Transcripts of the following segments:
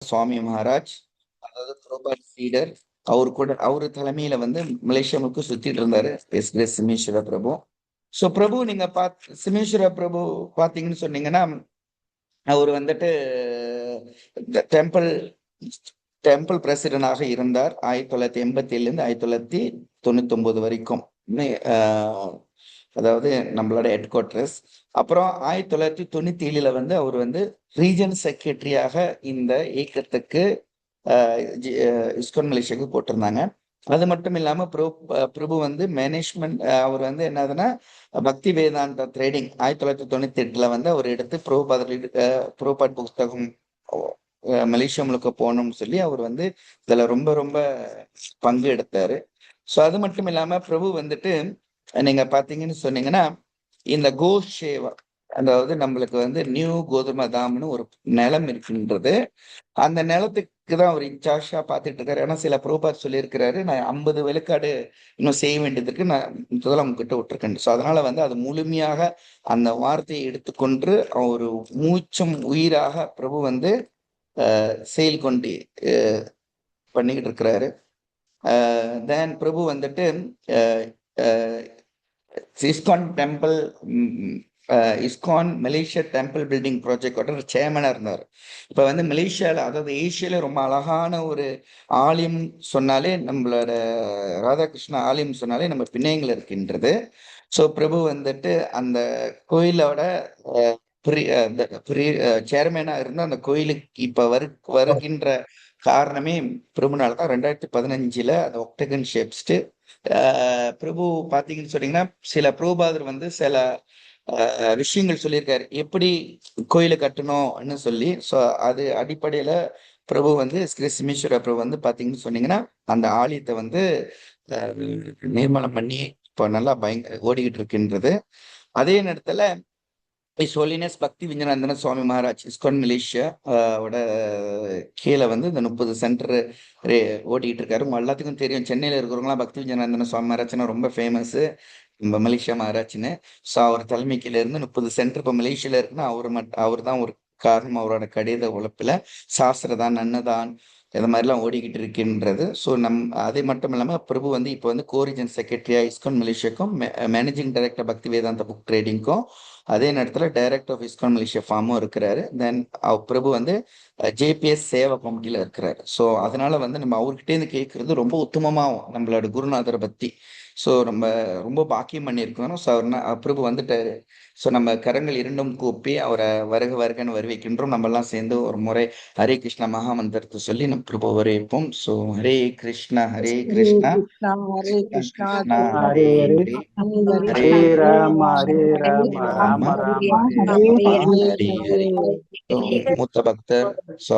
சுவாமி மகாராஜ், அதாவது புரோபாட் சீடர். அவரு தலைமையில வந்து மலேசியா முழுக்க சுத்திட்டு இருந்தாரு சிமேஸ்வர பிரபு. ஸோ பிரபு நீங்க சிமேஸ்வர பிரபு பாத்தீங்கன்னு சொன்னீங்கன்னா, அவர் வந்துட்டு டெம்பிள் டெம்பிள் பிரசிடென்டாக இருந்தார் 1987 1999 வரைக்கும். அதாவது நம்மளோட ஹெட் குவார்டர்ஸ். அப்புறம் 1997 வந்து அவர் வந்து ரீஜன் செக்ரட்டரியாக இந்த இயக்கத்துக்கு இஸ்கான் மலேசியாவுக்கு போட்டிருந்தாங்க. அது மட்டும் இல்லாம பிரபு வந்து மேனேஜ்மெண்ட் அவர் வந்து என்னதுன்னா பக்தி வேதாந்தா ட்ரேடிங் 1998 வந்து அவர் எடுத்து புரோபாட் புஸ்தகம் மலேசியா முழுக்க போகணும்னு சொல்லி அவர் வந்து இதுல ரொம்ப ரொம்ப பங்கு எடுத்தாரு. ஸோ அது மட்டும் இல்லாம பிரபு வந்துட்டு நீங்க பாத்தீங்கன்னு சொன்னீங்கன்னா இந்த கோஷேவா, அதாவது நம்மளுக்கு வந்து நியூ கோதுமை தாம்னு ஒரு நிலம் இருக்கின்றது. அந்த நிலத்துக்கு தான் அவர் இன்சார்ஜா பார்த்துட்டு இருக்காரு. ஏன்னா சில ப்ரோபார் சொல்லியிருக்கிறாரு, நான் 50 விழுக்காடு இன்னும் செய்ய வேண்டியது இருக்கு, நான் இதெல்லாம் உங்ககிட்ட விட்டுருக்கேன். ஸோ அதனால வந்து அது முழுமையாக அந்த வார்த்தையை எடுத்துக்கொண்டு ஒரு மூச்சும் உயிராக பிரபு வந்து செயல் கொண்டு பண்ணிக்கிட்டு இருக்கிறாரு. தென் பிரபு வந்துட்டு ISKCON temple ISKCON Malaysia temple building ப்ராஜெக்டோட சேர்மனா இருந்தார். இப்ப வந்து மலேசியால, அதாவது ஏசியால ரொம்ப அழகான ஒரு ஆலயம் சொன்னாலே நம்மளோட ராதாகிருஷ்ண ஆலயம் சொன்னாலே நம்ம பிணையங்கள் இருக்கின்றது. ஸோ பிரபு வந்துட்டு அந்த கோயிலோட சேர்மேனா இருந்து அந்த கோயிலுக்கு இப்ப வருகின்ற காரணமே பிரபுனால தான். 2015 அந்த ஒக்டகன் ஷேப்ஸ்டு பிரபு பாத்தீங்கன்னு சொன்னீங்கன்னா, சில பிரபுபாதர் வந்து சில விஷயங்கள் சொல்லியிருக்காரு, எப்படி கோயிலை கட்டணும்னு சொல்லி. ஸோ அது அடிப்படையில பிரபு வந்து ஸ்ரீ சிமேஸ்வர பிரபு வந்து பாத்தீங்கன்னு சொன்னீங்கன்னா, அந்த ஆலயத்தை வந்து நிர்மாணம் பண்ணி இப்போ நல்லா ஓடிக்கிட்டு இருக்கின்றது. அதே நேரத்துல இஸ் ஹோலினஸ் பக்தி விஞ்ஞானந்தன சுவாமி மகாராஜ் இஸ்கான் மலேசியா ஓட கீழே வந்து இந்த 30 சென்டர் ஓட்டிக்கிட்டு இருக்காரு. உங்க எல்லாத்துக்கும் தெரியும், சென்னையில இருக்கிறவங்களாம் பக்தி விஞ்ஞானந்தன சுவாமி மகாராஜ்னா ரொம்ப ஃபேமஸ் நம்ம மலேசியா மகாராஜ்னு. ஸோ அவர் தலைமை கீழே இருந்து 30 சென்டர் இப்போ மலேசியால இருக்குன்னா அவர் தான் ஒரு காரணம். அவரோட கடித உழைப்புல சாஸ்திரதான் நன்னதான் இந்த மாதிரிலாம் ஓடிக்கிட்டு இருக்கின்றது. ஸோ அது மட்டும் இல்லாமல் பிரபு வந்து இப்போ வந்து கோரிஜன் செக்ரட்டரியா இஸ்கான் மலேசியாக்கும் மேனேஜிங் டைரக்டர் பக்தி வேதாந்த புக் ட்ரேடிங்க்கும் அதே நேரத்தில் டைரக்டர் ஆஃப் இஸ்கான் மலேசியா ஃபார்மும் இருக்கிறாரு. தென் பிரபு வந்து ஜேபிஎஸ் சேவா கமிட்டியில இருக்கிறாரு. ஸோ அதனால வந்து நம்ம அவர்கிட்டேருந்து கேட்கறது ரொம்ப உத்தமமாகும் நம்மளோட குருநாதரை பத்தி. ஸோ நம்ம ரொம்ப பாக்கியம் பண்ணியிருக்கணும். ஸோ பிரபு வந்துட்டாரு. ஸோ நம்ம கரங்கள் இரண்டும் கூப்பி அவரை வருக வருகன்னு வரவேற்கின்றோம். நம்ம எல்லாம் சேர்ந்து ஒரு முறை ஹரே கிருஷ்ணா மகாமந்திரத்தை சொல்லி நம்ம பிரபு வரவேற்போம். So Hare Krishna Hare Hare Krishna Krishna, Hare Krishna Krishna, Krishna Hare Hare Hare, Hare Hare Hare Krishna, Hare Rama Rama, Rama Rama Hare Hari Hari. Hare. மூத்த பக்தர். ஸோ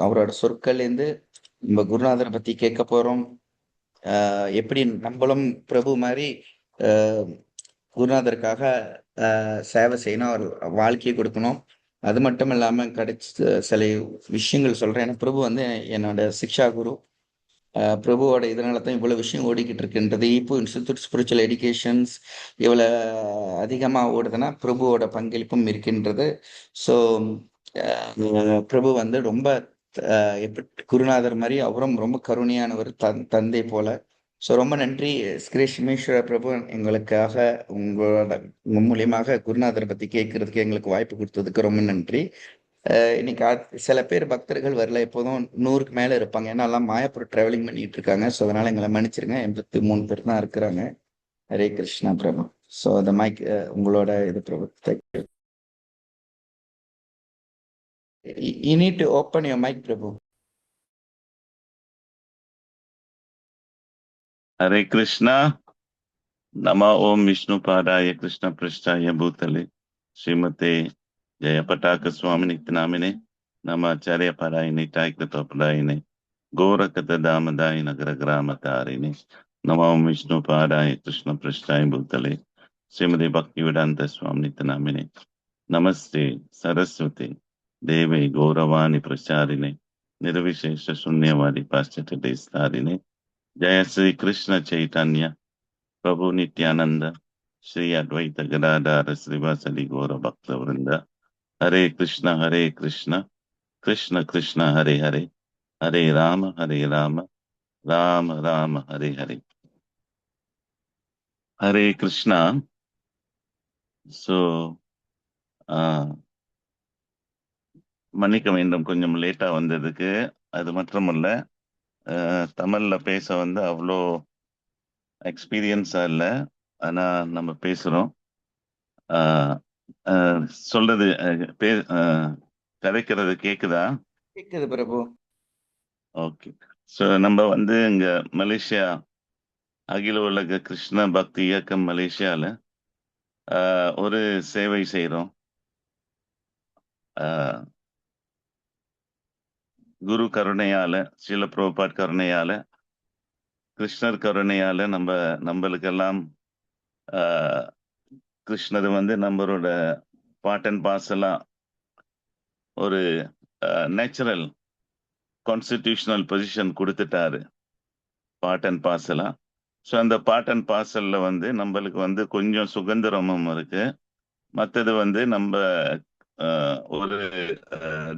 அவரோட சொற்கள்லேருந்து நம்ம குருநாதரை பத்தி கேட்க போறோம். எப்படி நம்மளும் பிரபு மாதிரி குருநாதருக்காக சேவை செய்யணும், அவர் வாழ்க்கையை கொடுக்கணும். அது மட்டும் இல்லாம கிடைச்ச சில விஷயங்கள் சொல்றேன். ஏன்னா பிரபு வந்து என்னோட சிக்ஷா குரு. பிரபுவோட இதனால தான் இவ்வளவு விஷயம் ஓடிக்கிட்டு இருக்கின்றது. இப்போ இன்ஸ்டிடியூட் ஸ்பிரிச்சுவல் எஜுகேஷன்ஸ் இவ்வளவு அதிகமா ஓடுதுன்னா பிரபுவோட பங்களிப்பும் இருக்கின்றது. ஸோ பிரபு வந்து ரொம்ப எப்படி குருநாதர் மாதிரி அவரும் ரொம்ப கருணையானவர், தந்தை போல. ஸோ ரொம்ப நன்றி ஸ்ரீ சிமேஸ்வர பிரபு, எங்களுக்காக உங்க மூலியமாக குருநாதரை பத்தி கேட்கறதுக்கு எங்களுக்கு வாய்ப்பு கொடுத்ததுக்கு ரொம்ப நன்றி. இன்னைக்கு சில பேர் பக்தர்கள் வரல, எப்போதும் 100க்கு மேல இருப்பாங்க. ஏன்னா எல்லாம் மாயப்பூர் டிராவலிங் பண்ணிட்டு இருக்காங்க. ஸோ அதனால எங்களை மன்னிச்சிருங்க, 83 பேர் தான் இருக்கிறாங்க. ஹரே கிருஷ்ணா பிரபு. ஸோ அந்த மைக் உங்களோட இது பிரபு. You need to open your mic, Prabhu. हरे कृष्णा। नमः ओम विष्णु पादाय कृष्ण पृष्ठाय भूतले श्रीमते जय पटाक स्वामी नित्य नमाचार्य पराय निताय कृतोपदायिने गोरखत दामदाय नगर ग्राम तारिणे नमः ओम विष्णु पादाय कृष्ण पृष्ठाय भूतले श्रीमती भक्ति वेदांत स्वामी नित्य नमस्ते सरस्वती देवे गौरवाणी प्रचारिणे निर्विशेष शून्यवादी पाश्चात्य देशतारिणे जय श्री कृष्ण चैतन्य प्रभु नित्यानंद श्री अद्वैत गदाधर श्रीवासदि गौर भक्त वृंद हरे कृष्ण கிருஷ்ண கிருஷ்ண ஹரே ஹரே, ஹரே ராம ராம ராம ஹரே ஹரே. ஹரே கிருஷ்ணா. ஸோ மன்னிக்க வேண்டும் கொஞ்சம் லேட்டா வந்ததுக்கு. அது மட்டுமல்ல, தமிழ்ல பேச வந்து அவ்வளோ எக்ஸ்பீரியன்ஸா இல்லை. ஆனா நம்ம பேசுறோம். ஆஹ் ஆஹ் சொல்றது கதைக்கிறது கேக்குதா? கேக்குது பிரபு. ஓகே. ஸோ நம்ம வந்து இங்க மலேசியா அகில உலக கிருஷ்ண பக்தி இயக்கம் மலேசியால ஒரு சேவை செய்றோம். ஆஹ் குரு கருணையால, சில பிரபுபாட் கருணையால, கிருஷ்ணர் கருணையால நம்மளுக்கெல்லாம் ஆஹ் கிருஷ்ணர் வந்து நம்மளோட பார்ட் அண்ட் பார்சலா ஒரு நேச்சுரல் கான்ஸ்டிடியூஷனல் பொசிஷன் கொடுத்துட்டாரு, பார்ட் அண்ட் பார்சலா. ஸோ அந்த பார்ட் அண்ட் பார்சல்ல வந்து நம்மளுக்கு வந்து கொஞ்சம் சுதந்திரமும் இருக்கு. மற்றது வந்து நம்ம ஒரு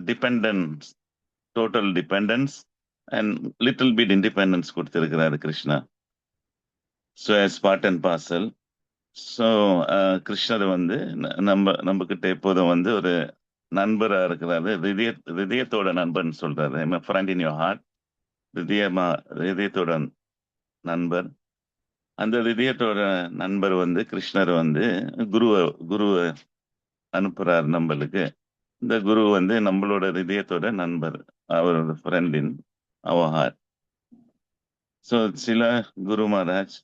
dependence, total dependence and little bit independence கொடுத்திருக்கிறாரு Krishna. So as part and parcel. So கிருஷ்ணர் வந்து நம்ம கிட்ட எப்போதும் வந்து ஒரு நண்பரா இருக்கிறாரு. இதயத்தோட நண்பர்னு சொல்றாரு. Friend in your heart. இதயத்தோட நண்பர். அந்த இதயத்தோட நண்பர் வந்து கிருஷ்ணர் வந்து குருவை அனுப்புறாரு நம்மளுக்கு. இந்த குரு வந்து நம்மளோட இதயத்தோட நண்பர், அவரோட ஃப்ரெண்டின் அவர் ஹார்ட். ஸோ சில குரு மகாராஜ்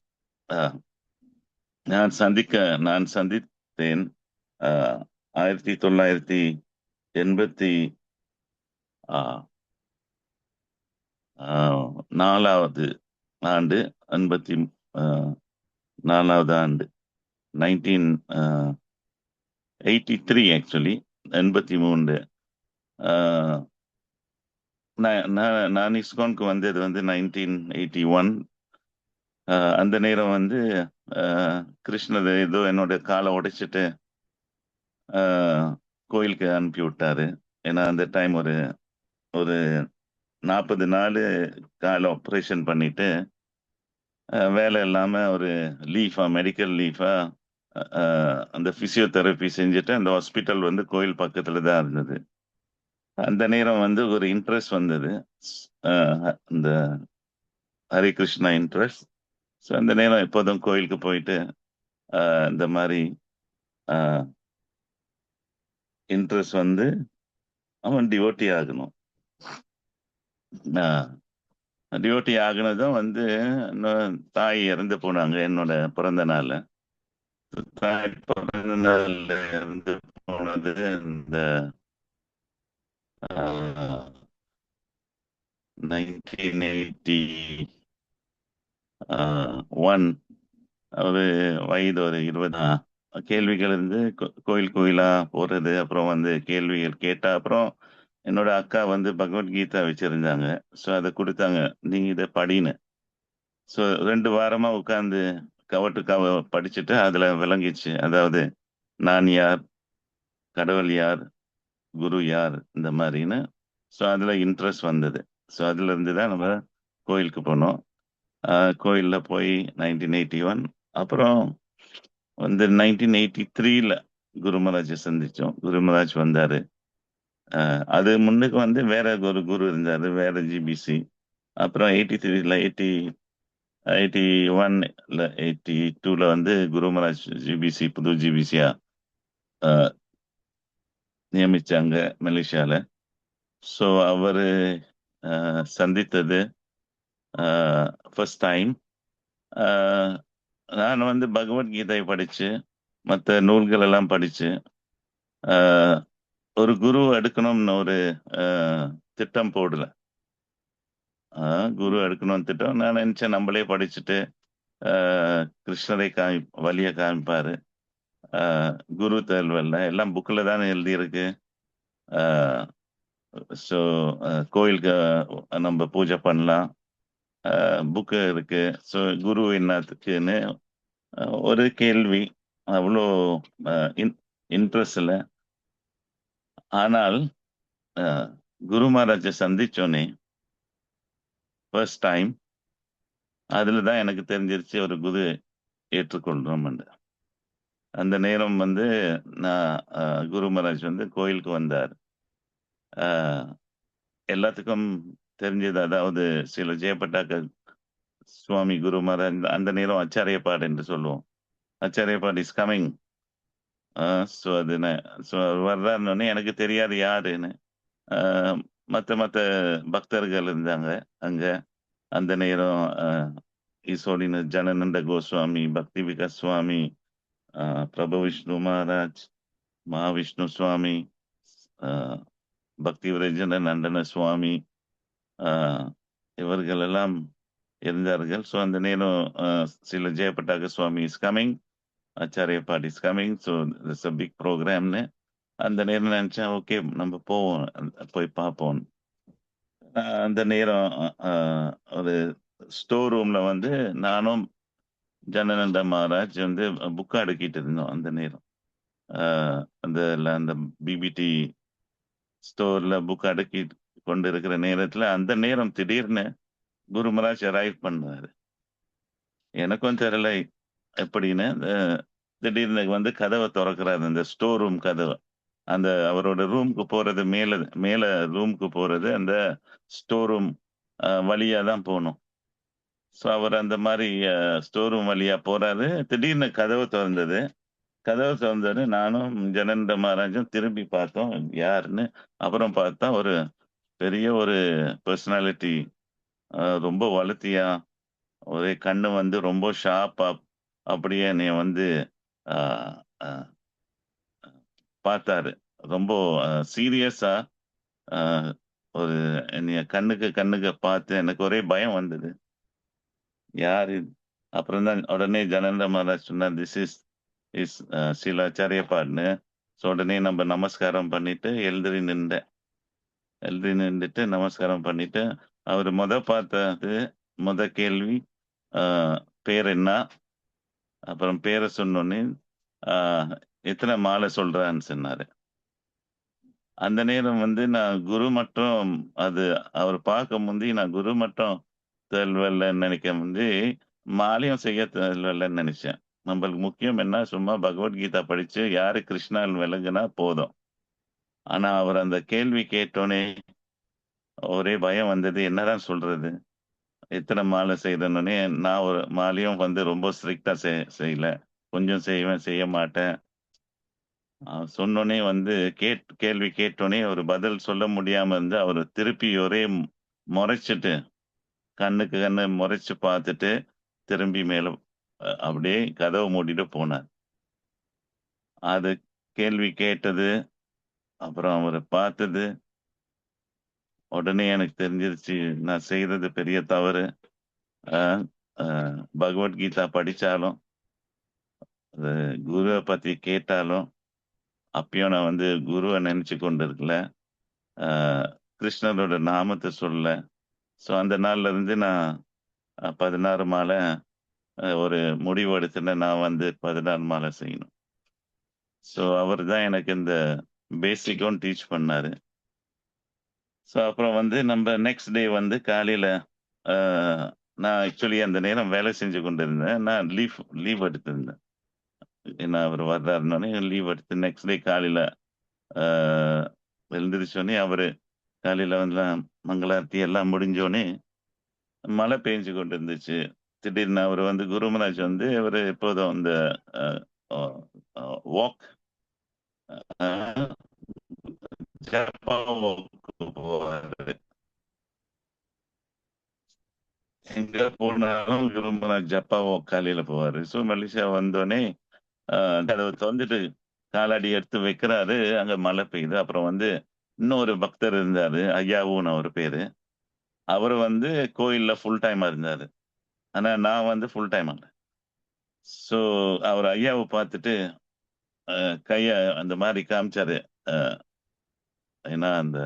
நான் சந்தித்தேன் 1984 ஆண்டு, 84வது ஆண்டு, 1983 ஆக்சுவலி, 83. நான் இஸ்கானுக்கு வந்தது வந்து 1981. அந்த நேரம் வந்து கிருஷ்ணர் ஏதோ என்னோட காலை உடைச்சிட்டு கோயிலுக்கு அனுப்பி விட்டாரு. ஏன்னா அந்த டைம் ஒரு ஒரு 40 நாள் காலை ஆப்ரேஷன் பண்ணிட்டு வேலை இல்லாம ஒரு லீஃபா, மெடிக்கல் லீஃபா, அந்த பிசியோதெரப்பி செஞ்சுட்டு அந்த ஹாஸ்பிட்டல் வந்து கோயில் பக்கத்துல தான் இருந்தது. அந்த நேரம் வந்து ஒரு இன்ட்ரெஸ்ட் வந்தது, இந்த ஹரே கிருஷ்ணா இன்ட்ரெஸ்ட். ஸோ அந்த நேரம் எப்போதும் கோயிலுக்கு போயிட்டு இந்த மாதிரி இன்ட்ரெஸ்ட் வந்து அவன் டிவோட்டி ஆகணும். டிவோட்டி ஆகுனதும் வந்து தாய் இறந்து போனாங்க என்னோட பிறந்த நாள். தாய் பிறந்த நாள்ல இறந்து போனது இந்த 1981. ஒரு வயது ஒரு 20. கேள்விகள் இருந்து கோயில் கோயிலா போறது, அப்புறம் வந்து கேள்விகள் கேட்டா, அப்புறம் என்னோட அக்கா வந்து பகவத்கீதா வச்சிருந்தாங்க. ஸோ அதை கொடுத்தாங்க, நீ இதை படின்னு. ஸோ 2 வாரமா உட்காந்து கவ படிச்சுட்டு அதுல விளங்கிச்சு, அதாவது நான் யார், கடவுள் யார், குரு யார், இந்த மாதிரின்னு. ஸோ அதுல இன்ட்ரெஸ்ட் வந்தது. ஸோ அதுல இருந்து தான் நம்ம கோயிலுக்கு போனோம். கோயில்ல போய் 1981, அப்புறம் வந்து 1983ல குரு மகாராஜை சந்திச்சோம். குரு மகாராஜ் வந்தாரு. அது முன்னுக்கு வந்து வேற ஒரு குரு இருந்தாரு, வேற ஜிபிசி. அப்புறம் 83ல 81ல 82ல வந்து குரு மகாராஜ் ஜிபிசி, புது ஜிபிசியா நியமிச்சாங்க மலேசியால. ஸோ அவரு சந்தித்தது ஃபர்ஸ்ட் டைம். நான் வந்து பகவத்கீதை படிச்சு, மற்ற நூல்கள் எல்லாம் படிச்சு, ஒரு குரு எடுக்கணும்னு ஒரு திட்டம் போடல. குரு எடுக்கணும்னு திட்டம் நான் நினைச்சேன், நம்மளே படிச்சுட்டு கிருஷ்ணரை வழிய காமிப்பாரு. குரு தேர்வல்ல, எல்லாம் புக்கில் தானே எழுதியிருக்கு. ஸோ கோயிலுக்கு நம்ம பூஜை பண்ணலாம், புக்கு இருக்கு. ஸோ குரு என்னத்துக்குன்னு ஒரு கேள்வி, அவ்வளோ இன்ட்ரெஸ்ட் இல்லை. ஆனால் குரு மகாராஜை சந்திச்சோன்னே ஃபர்ஸ்ட் டைம் அதுல தான் எனக்கு தெரிஞ்சிருச்சு ஒரு குரு ஏற்றுக்கொள்றோம். அந்த நேரம் வந்து நான் குரு மகாராஜ் வந்து கோயிலுக்கு வந்தார். அஹ், எல்லாத்துக்கும் தெரிஞ்சது, அதாவது சில ஜெயப்பட்டாக்க சுவாமி குரு மகாராஜ் அந்த நேரம் ஆச்சாரியப்பாடு என்று சொல்லுவோம். ஆச்சாரியப்பாடு இஸ் கமிங். ஸோ அது ஸோ வர்றாருன்னு எனக்கு தெரியாது யாருன்னு. அஹ், மத்த மத்த பக்தர்கள் இருந்தாங்க அங்க. அந்த நேரம் ஈசோடின ஜனநந்த கோஸ்வாமி, பக்தி விகாஸ் சுவாமி, பிரபு விஷ்ணு மகாராஜ், மகாவிஷ்ணு சுவாமி, அஹ், பக்தி விரஜன நந்தன சுவாமி, அஹ், இவர்கள் எல்லாம் இருந்தார்கள். ஸோ அந்த நேரம் சில ஜெயப்பட்டாக Swami is coming, Acharya Pad is coming, so it's a big ப்ரோக்ராம்னு அந்த நேரம் நினைச்சேன், ஓகே நம்ம போவோம், போய் பார்ப்போம். அந்த நேரம் ஒரு ஸ்டோர் ரூம்ல வந்து நானும் ஜனநந்த மகாராஜ் வந்து புக் அடுக்கிட்டு இருந்தோம். அந்த நேரம் அந்த பிபிடி ஸ்டோர்ல புக் அடுக்கி கொண்டு இருக்கிற நேரத்துல அந்த நேரம் திடீர்னு குரு மகாராஜ் அரைவ் பண்ணாரு. எனக்கும் தெரியல எப்படின்னு. திடீர்னு வந்து கதவை திறக்கிறாரு, அந்த ஸ்டோர் ரூம் கதவை. அந்த அவரோட ரூமுக்கு போறது, மேல மேல ரூமுக்கு போறது அந்த ஸ்டோர் ரூம் வழியா தான் போகணும். ஸோ அவர் அந்த மாதிரி ஸ்டோர் ரூம் வழியா போறாரு. திடீர்னு கதவு திறந்தது. கதவு திறந்தது, நானும் ஜனந்த மகாராஜும் திரும்பி பார்த்தோம் யாருன்னு. அப்புறம் பார்த்தா ஒரு பெரிய ஒரு பர்சனாலிட்டி, ரொம்ப வளர்த்தியா, ஒரே கண்ணு வந்து ரொம்ப ஷார்ப்பா அப்படியே என்னைய வந்து ஆஹ், ஆஹ், பார்த்தாரு. ரொம்ப சீரியஸா ஒரு என்னைய கண்ணுக்கு கண்ணுக்கு பார்த்து எனக்கு ஒரே பயம் வந்தது. யாரு? அப்புறம் தான் உடனே ஜனந்த மகாராஜ் சொன்னார், திஸ் இஸ் இஸ் சிலாச்சாரியப்பாடுன்னு. ஸோ உடனே நம்ம நமஸ்காரம் பண்ணிட்டு எழுதி நின்றுட்டு நமஸ்காரம் பண்ணிட்டு, அவர் பார்த்தது முத கேள்வி, ஆஹ், பேர் என்ன? அப்புறம் பேரை சொன்னோன்னே எத்தனை மாலை சொல்றான்னு சொன்னாரு. அந்த நேரம் வந்து நான் குரு மட்டும், அது அவர் பார்க்க முந்தி நான் குரு மட்டும் தேர்வல்லன்னு நினைக்க முந்தி மாலையும் செய்ய தேர்வல்லன்னு நினைச்சேன். நம்மளுக்கு முக்கியம் என்ன, சும்மா பகவத்கீதா படிச்சு யாரு கிருஷ்ணால் விளங்குனா போதும். ஆனா அவர் அந்த கேள்வி கேட்டோன்னே ஒரே பயம் வந்தது, என்னதான் சொல்றது, எத்தனை மாலை செய்யணுன்னே. நான் ஒரு மாலையும் வந்து ரொம்ப ஸ்ட்ரிக்டா செய்யல, கொஞ்சம் செய்வேன், செய்ய மாட்டேன். சொன்னோனே வந்து கேள்வி கேட்டோனே ஒரு பதில் சொல்ல முடியாம இருந்து அவர் திருப்பி ஒரே முறைச்சிட்டு, கண்ணுக்கு கண்ணு முறைச்சு பார்த்துட்டு திரும்பி மேல அப்படியே கதவை மூடிட்டு போனார். அது கேள்வி கேட்டது, அப்புறம் அவர் பார்த்தது, உடனே எனக்கு தெரிஞ்சிருச்சு நான் செய்யறது பெரிய தவறு. அஹ், பகவத்கீதா படிச்சாலும், அது குருவை பத்தி கேட்டாலும், அப்பயும் நான் வந்து குருவை நினைச்சு கொண்டு இருக்கல, அஹ், கிருஷ்ணரோட நாமத்தை சொல்ல. ஸோ அந்த நாள்ல இருந்து நான் 16 மாலை ஒரு முடிவு எடுத்துட்டேன், நான் வந்து 16 மாலை செய்யணும். ஸோ அவர் தான் எனக்கு இந்த பேசிக்கும் டீச் பண்ணாரு. ஸோ அப்புறம் வந்து நம்ம நெக்ஸ்ட் டே வந்து காலையில நான் ஆக்சுவலி அந்த நேரம் வேலை செஞ்சு கொண்டு இருந்தேன். நான் லீவ் எடுத்திருந்தேன். ஏன்னா அவர் வர்றாருன்னொடனே லீவ் எடுத்து நெக்ஸ்ட் டே காலையில எழுந்திரிச்சோடனே அவரு காலையில வந்து மங்களாரத்தி எல்லாம் முடிஞ்சோடனே மழை பெஞ்சு கொண்டு இருந்துச்சு. திடீர்னு அவர் வந்து குருமராஜ் வந்து அவர் எப்போதும் இந்த வாக் ஜப்பா வாக்கு போவாரு. எங்க போனாலும் குருமராஜ் ஜப்பா வாக் காலையில போவாரு. ஸோ மலேசியா வந்தோடனே கதவை திறந்துட்டு காலடி எடுத்து வைக்கிறாரு, அங்க மழை பெய்யுது. அப்புறம் வந்து இன்னொரு பக்தர் இருந்தாரு, ஐயாவுன்னு அவர் பேரு. அவர் வந்து கோயில்ல ஃபுல் டைமா இருந்தாரு. ஆனா நான் வந்து ஃபுல் டைம் ஆனேன். ஸோ அவர் ஐயாவை பார்த்துட்டு கைய அந்த மாதிரி காமிச்சாரு. அஹ், ஏன்னா அந்த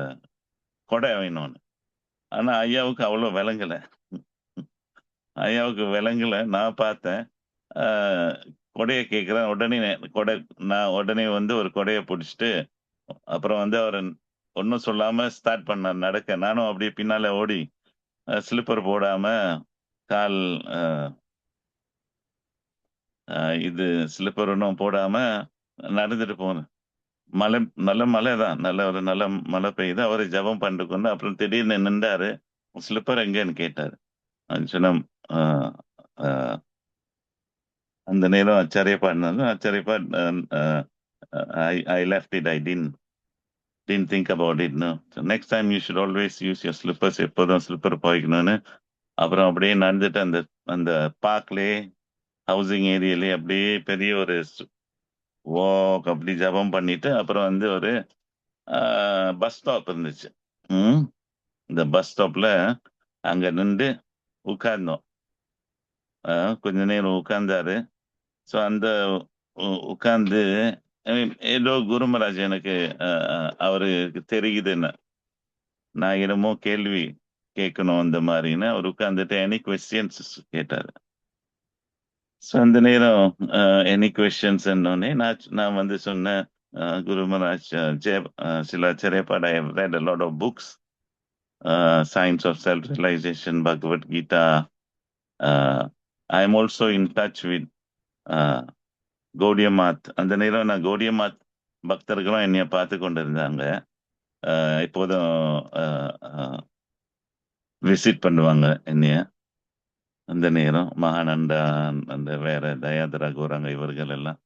கொடை வேணும்னு. ஆனா ஐயாவுக்கு அவ்வளவு விளங்கல. ஐயாவுக்கு விளங்கல. நான் பார்த்தேன். ஆஹ், கொடைய கேட்கிறேன். உடனே கொடை, நான் உடனே வந்து ஒரு கொடைய பிடிச்சிட்டு, அப்புறம் வந்து அவர் ஒன்றும் சொல்லாம ஸ்டார்ட் பண்ணார் நடக்க. நானும் அப்படியே பின்னால ஓடி ஸ்லிப்பர் போடாம கால் இது ஸ்லிப்பர் ஒன்றும் போடாம நடந்துட்டு போனேன். மழை நல்ல மழை தான், நல்ல மழை பெய்யுது. அவரு ஜெபம் பண்ணிட்டு கொண்டு அப்புறம் திடீர்னு நின்றாரு. ஸ்லிப்பர் எங்கன்னு கேட்டாரு. அது சொன்ன அந்த நேரம் ஆச்சரியப்பா இருந்தாலும் ஆச்சரியப்பா I left it. I didn't think about it. No. So next time you should always use your slippers. எப்போதும் ஸ்லிப்பர் போய்க்கணும்னு அப்புறம் அப்படியே நடந்துட்டு அந்த அந்த பார்க்லயே ஹவுசிங் ஏரியாலே அப்படியே பெரிய ஒரு வாக் அப்படி ஜபம் பண்ணிட்டு அப்புறம் வந்து ஒரு பஸ் ஸ்டாப் இருந்துச்சு. இந்த பஸ் ஸ்டாப்ல அங்க நின்று உட்கார்ந்தோம். கொஞ்ச நேரம் உட்கார்ந்தாரு. ஸோ அந்த உட்கார்ந்து ஏதோ குருமராஜ் எனக்கு அவருக்கு தெரியுதுன்னு நான் என்னமோ கேள்வி கேட்கணும் அந்த மாதிரின்னு அவர் உட்கார்ந்துட்டு எனி கொஸ்டின்ஸ் கேட்டாரு. ஸோ அந்த நேரம் எனி கொஸ்டின்ஸ் என்னோடனே நான் வந்து சொன்னேன், Guru Maharaj, Srila Acharyapada, I have read a lot of books, Science of Self-Realization, Bhagavad Gita. I am also in touch with Gaudiya Math. அந்த நேரம் நான் கௌடிய மாத் பக்தர்களும் என்னைய பார்த்து கொண்டு இருந்தாங்க. இப்போதும் விசிட் பண்ணுவாங்க என்னைய. அந்த நேரம் மகானண்டா அந்த வேற தயாதரா கோராங்க இவர்கள் எல்லாம்.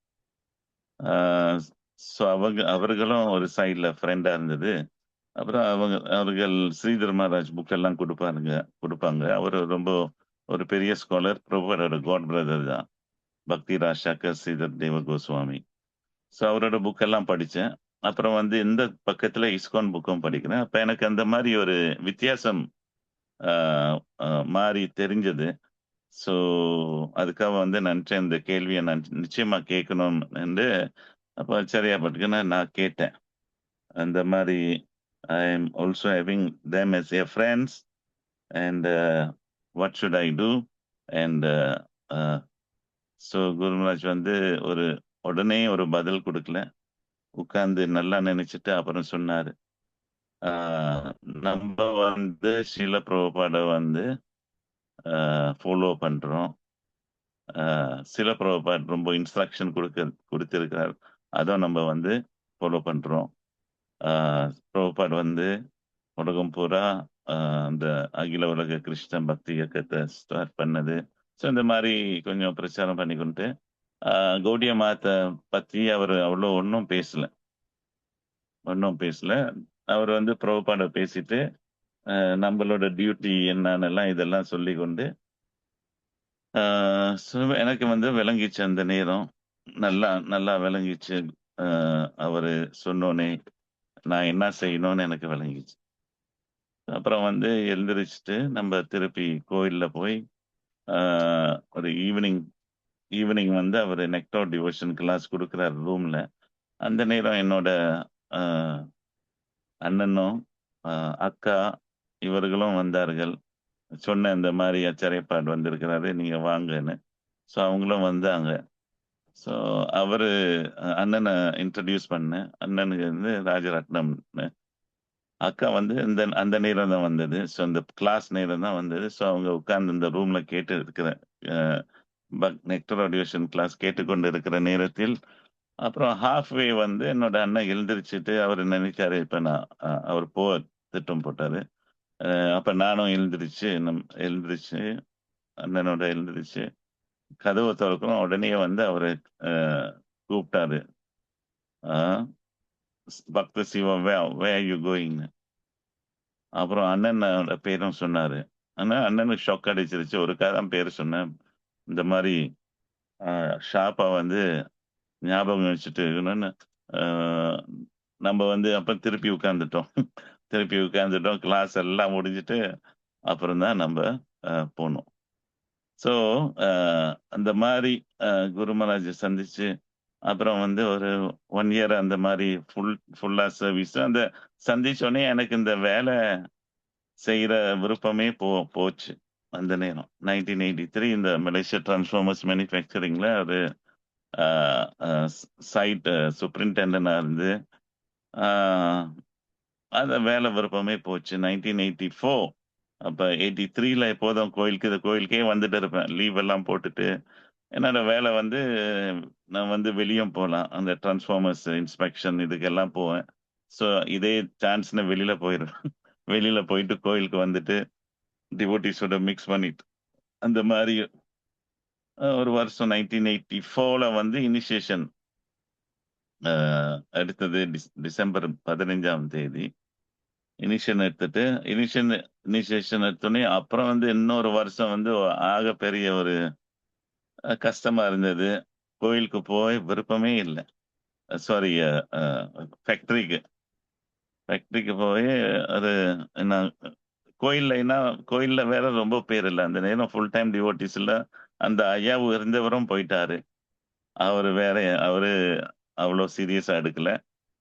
ஸோ அவர்களும் ஒரு சைட்ல ஃப்ரெண்டா இருந்தது. அப்புறம் அவர்கள் ஸ்ரீதர் மகாராஜ் புக் எல்லாம் கொடுப்பாங்க. அவர் ரொம்ப ஒரு பெரிய ஸ்காலர், பிரபுவோட காட் பிரதர் தான், பக்தி ராஜாக்கர் ஸ்ரீதர் தேவ கோஸ்வாமி. ஸோ அவரோட புக் எல்லாம் படித்தேன். அப்புறம் வந்து இந்த பக்கத்துல இஸ்கான் புக்கும் படிக்கிறேன். அப்ப எனக்கு அந்த மாதிரி ஒரு வித்தியாசம் மாறி தெரிஞ்சது. ஸோ அதுக்காக வந்து நினைச்சேன் இந்த கேள்வியை நான் நிச்சயமா கேட்கணும் என்று. அப்போ ஆச்சரியப்பட்டுக்கு நான் கேட்டேன். அந்த மாதிரி I am also having them as a friends and what should I do and so Gurumaharaj வந்து உடனே ஒரு பதில் கொடுக்கல. உட்கார்ந்து நல்லா நினைச்சிட்டு அப்புறம் சொன்னாரு, நம்ம வந்து ஸ்ரீல பிரபுபாட வந்து ஃபாலோ பண்றோம். சில பிரபுபாட் ரொம்ப இன்ஸ்ட்ரக்ஷன் கொடுத்திருக்கிறார், அதுவும் நம்ம வந்து ஃபாலோ பண்றோம். பிரபுபாட் வந்து உலகம் பூரா அந்த அகில உலக கிருஷ்ண பக்தி இயக்கத்தை ஸ்டார்ட் பண்ணது. ஸோ இந்த மாதிரி கொஞ்சம் பிரச்சாரம் பண்ணிக்கொண்டு கௌடிய மாத்தை பத்தி அவர் அவ்வளோ ஒன்றும் பேசல. அவர் வந்து பிரபுபாட பேசிட்டு நம்மளோட டியூட்டி என்னன்னெல்லாம் இதெல்லாம் சொல்லி கொண்டு எனக்கு வந்து விளங்கிச்சு. அந்த நேரம் நல்லா விளங்கிச்சு. அவரு சொன்னோன்னே நான் என்ன செய்யணும்னு எனக்கு விளங்கிச்சு. அப்புறம் வந்து எழுந்திரிச்சிட்டு நம்ம திருப்பி கோயில்ல போய் ஒரு ஈவினிங் வந்து அவர் நெக்டார் டிவோஷன் கிளாஸ் கொடுக்குறாரு ரூம்ல. அந்த நேரம் என்னோட அண்ணனும் அக்கா இவர்களும் வந்தார்கள். சொன்ன இந்த மாதிரி ஆச்சரியப்பாடு வந்திருக்கிறாரு, நீங்க வாங்கன்னு. ஸோ அவங்களும் வந்தாங்க. ஸோ அவரு அண்ணனை இன்ட்ரடியூஸ் பண்ண. அண்ணனுக்கு வந்து ராஜரத்னம்னு, அக்கா வந்து அந்த நேரம் தான் வந்தது. ஸோ அந்த கிளாஸ் நேரம் தான் வந்தது. ஸோ அவங்க உட்கார்ந்து இந்த ரூம்ல கேட்டு இருக்கிற நெக்டர் ஆடியோஷன் கிளாஸ் கேட்டுக்கொண்டு இருக்கிற நேரத்தில் அப்புறம் ஹாஃப்வே வந்து என்னோட அண்ணன் எழுந்திரிச்சிட்டு அவர் நினைச்சாரு இப்ப நான் அவர் திட்டம் போட்டாரு. அப்ப நானும் எழுந்திரிச்சு அண்ணனோட எழுந்திரிச்சு கதவை திறக்கணும். உடனே வந்து அவரை கூப்பிட்டாரு, பக்த சிவம் வே யூ கோயிங்னு. அப்புறம் அண்ணனோட பேரும் சொன்னாரு. அண்ணனுக்கு ஷாக் அடிச்சிருச்சு. ஒரு தான் பேர் சொன்னேன். இந்த மாதிரி ஷாப்பா வந்து ஞாபகம் வச்சுட்டு நம்ம வந்து அப்ப திருப்பி உட்கார்ந்துட்டோம். கிளாஸ் எல்லாம் முடிஞ்சிட்டு அப்புறம் தான் நம்ம போனோம். ஸோ அந்த மாதிரி குரு மகாராஜை சந்திச்சு அப்புறம் வந்து ஒரு 1 year அந்த மாதிரி ஃபுல்லா சர்வீஸ். அந்த சந்திச்சோடனே எனக்கு இந்த வேலை செய்யற விருப்பமே போச்சு. அந்த நேரம் 1983 இந்த மலேசியா டிரான்ஸ்ஃபார்மர்ஸ் மேனுஃபேக்சரிங்ல ஒரு சைட் சூப்பரிண்டெண்டனா இருந்து அந்த வேலை விருப்பமே போச்சு. 1984 அப்ப 83ல எப்போதும் கோயிலுக்கே வந்துட்டு இருப்பேன். லீவ் எல்லாம் போட்டுட்டு. என்னோட வேலை வந்து நான் வந்து வெளியும் போலாம். அந்த டிரான்ஸ்ஃபார்மர்ஸ் இன்ஸ்பெக்ஷன் இதுக்கெல்லாம் போவேன். ஸோ இதே சான்ஸ்ன்னு வெளியில போயிருவேன். வெளியில போயிட்டு கோயிலுக்கு வந்துட்டு டிவோட்டீஸோட மிக்ஸ் பண்ணிட்டு அந்த மாரி ஒரு வருஷம் 1984ல வந்து இனிஷியேஷன் அடுத்தது டிசம்பர் 15ஆம் தேதி இனிஷியேஷன் எடுத்துட்டு இனிஷியேஷன் எடுத்தோடனே அப்புறம் வந்து இன்னொரு வருஷம் வந்து ஆக பெரிய ஒரு கஷ்டமா இருந்தது. கோயிலுக்கு போய் விருப்பமே இல்ல. சாரி ஃபேக்டரிக்கு ஃபேக்டரிக்கு போய் அது என்ன கோயில்லைன்னா கோயில்ல வேற ரொம்ப பேர் இல்ல. அந்த நேரம் ஃபுல் டைம் டிவோட்டீஸ்ல அந்த ஐயா இருந்தவரும் போயிட்டாரு. அவரு அவ்வளோ சீரியஸா எடுக்கல.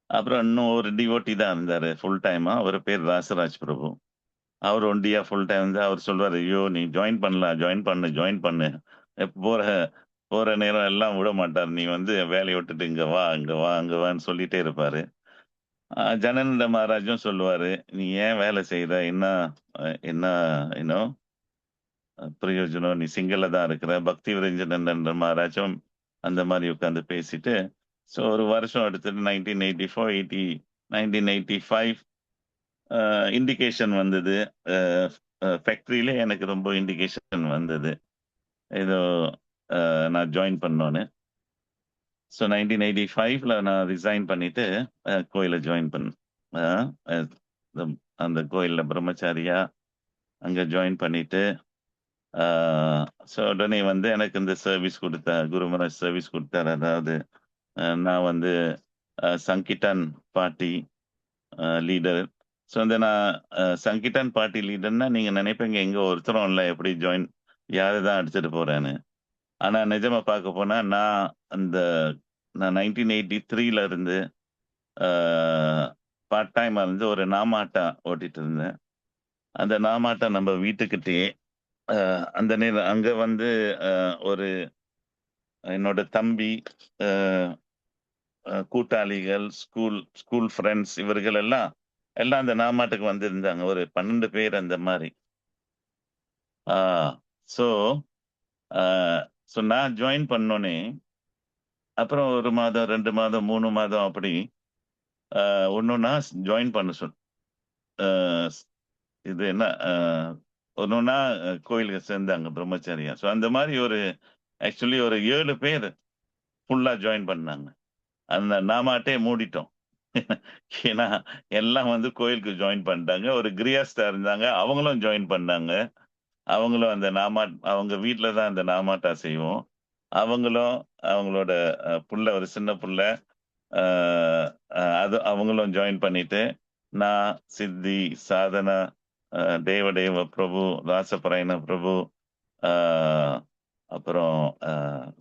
அப்புறம் இன்னும் ஒரு டிவோட்டி தான் இருந்தாரு ஃபுல் டைமா. அவரு பேர் ராசராஜ் பிரபு. அவர் ஒண்டியா ஃபுல் டைம் வந்து அவர் சொல்வாரு, "ஐயோ! நீ ஜாயின் பண்ணு." போற போற நேரம் எல்லாம் விட மாட்டார். நீ வந்து வேலைய விட்டுட்டு இங்க வா, அங்க வா, அங்க வான்னு சொல்லிட்டே இருப்பாரு. ஜனனந்த மகாராஜும் சொல்லுவாரு, "நீ ஏன் வேலை செய்ற? என்ன யூனோ பிரயோஜனம்? நீ சிங்கிள்ல தான் இருக்கிற." பக்தி விரஞ்சனந்த மகாராஜும் அந்த மாரி உட்கார்ந்து பேசிட்டு, ஸோ ஒரு வருஷம் எடுத்துட்டு 1984, 1985 இண்டிகேஷன் வந்தது. ஃபேக்டரியில எனக்கு ரொம்ப இண்டிகேஷன் வந்தது. ஏதோ நான் ஜாயின் பண்ணோன்னு. ஸோ 1985ல நான் ரிசைன் பண்ணிட்டு கோயில ஜாயின் பண்ணேன். அ அ அந்த கோயில்ல பிரம்மச்சாரியா அங்க ஜாயின் பண்ணிட்டு, ஸோ உடனே வந்து எனக்கு இந்த சர்வீஸ் குரு மகாராஜ் சர்வீஸ் குடுத்தாரு. அதாவது நான் வந்து சங்கிட்டான் பார்ட்டி லீடர். ஸோ வந்து நான் சங்கிட்டான் பார்ட்டி லீடர்னா நீங்க நினைப்பீங்க எங்க ஒருத்தரும் இல்ல எப்படி யாரு தான் அடிச்சுட்டு போறேன்னு. ஆனா நிஜமா பார்க்க போனா நான் 1983ல இருந்து பார்ட் டைமா இருந்து ஒரு நாமாட்டா ஓட்டிட்டு இருந்தேன். அந்த நாமாட்டா நம்ம வீட்டுக்கிட்டயே அந்த நேரம் அங்க வந்து ஒரு என்னோட தம்பி, கூட்டாளிகள், ஸ்கூல் ஸ்கூல் ஃப்ரெண்ட்ஸ் இவர்கள் எல்லாம் அந்த நாமாட்டுக்கு வந்திருந்தாங்க. ஒரு 12 பேர் அந்த மாரி. ஆ ஸோ ஆ ஸோ நான் ஜாயின் பண்ணோனே, அப்புறம் 1 மாதம், 2 மாதம், 3 மாதம் அப்படி ஒண்ணொன்னா ஜாயின் பண்ண அ இது என்ன ஒண்ணொன்னா கோயிலுக்கு சேர்ந்தாங்க பிரம்மச்சாரியா. ஸோ அந்த மாரி ஆக்சுவலி ஒரு 7 பேர் ஃபுல்லா ஜாயின் பண்ணாங்க. அந்த நாமாட்டே மூடிட்டோம். ஏன்னா, எல்லாம் வந்து கோயிலுக்கு ஜாயின் பண்ணிட்டாங்க. ஒரு கிரியாஸ்தா இருந்தாங்க. அவங்களும் ஜாயின் பண்ணாங்க. அவங்களும் அவங்க வீட்ல தான் அந்த நாமாட்டா செய்வோம். அவங்களும் அவங்களோட ஒரு சின்ன புள்ள அ அது அவங்களும் ஜாயின் பண்ணிட்டு, நான், சித்தி, சாதனா, அ தேவதேவ பிரபு, ராசபராயண பிரபு, அ அப்புறம்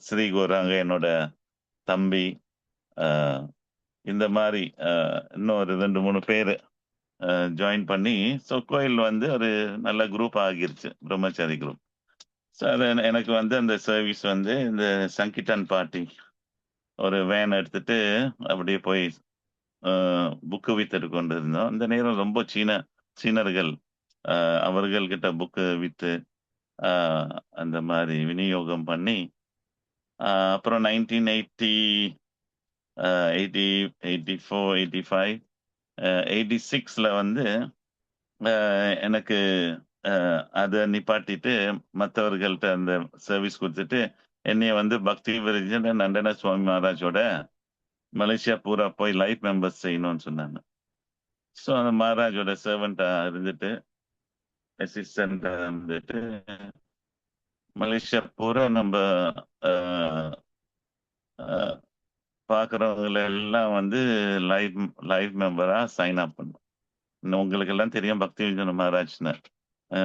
ஸ்ரீ கௌராங்க என்னோட தம்பி, அ இந்த மாரி இன்னும் ஒரு 2, 3 பேரு ஜாயின் பண்ணி, ஸோ கோயில் வந்து ஒரு நல்ல குரூப் ஆகிருச்சு. பிரம்மச்சாரி குரூப். ஸோ அது எனக்கு வந்து அந்த சர்வீஸ் வந்து இந்த சங்கிட்டான் பார்ட்டி ஒரு வேன் எடுத்துட்டு அப்படியே போய் புக்கு வித்துட்டு கொண்டு இருந்தோம். அந்த நேரம் ரொம்ப சீனர்கள் அவர்கள்கிட்ட புக்கு வித்து அ அந்த மாரி விநியோகம் பண்ணி, அப்புறம் 1980 80, 84, 85 86ல வந்து எனக்கு அத நிப்பாட்டிட்டு மத்தவர்கள்ட்ட அந்த சர்வீஸ் குடுத்துட்டு, என்னைய வந்து பக்தி விரிஞ்சன நந்தன சுவாமி மகாராஜோட மலேசியா பூரா போய் லைஃப் மெம்பர்ஸ் செய்யணும்னு சொன்னாங்க. ஸோ அந்த மகாராஜோட செர்வன்ட்டா இருந்துட்டு, அசிஸ்டன்ட்டா இருந்துட்டு, மலேசியா பூரா நம்ப அ அ பார்க்குறவங்கள எல்லாம் வந்து லைவ் லைவ் மெம்பரா சைன் அப் பண்ணணும். இன்னும் உங்களுக்கெல்லாம் தெரியும் பக்தி விஞ்சன மகாராஜ்ன்னு. அ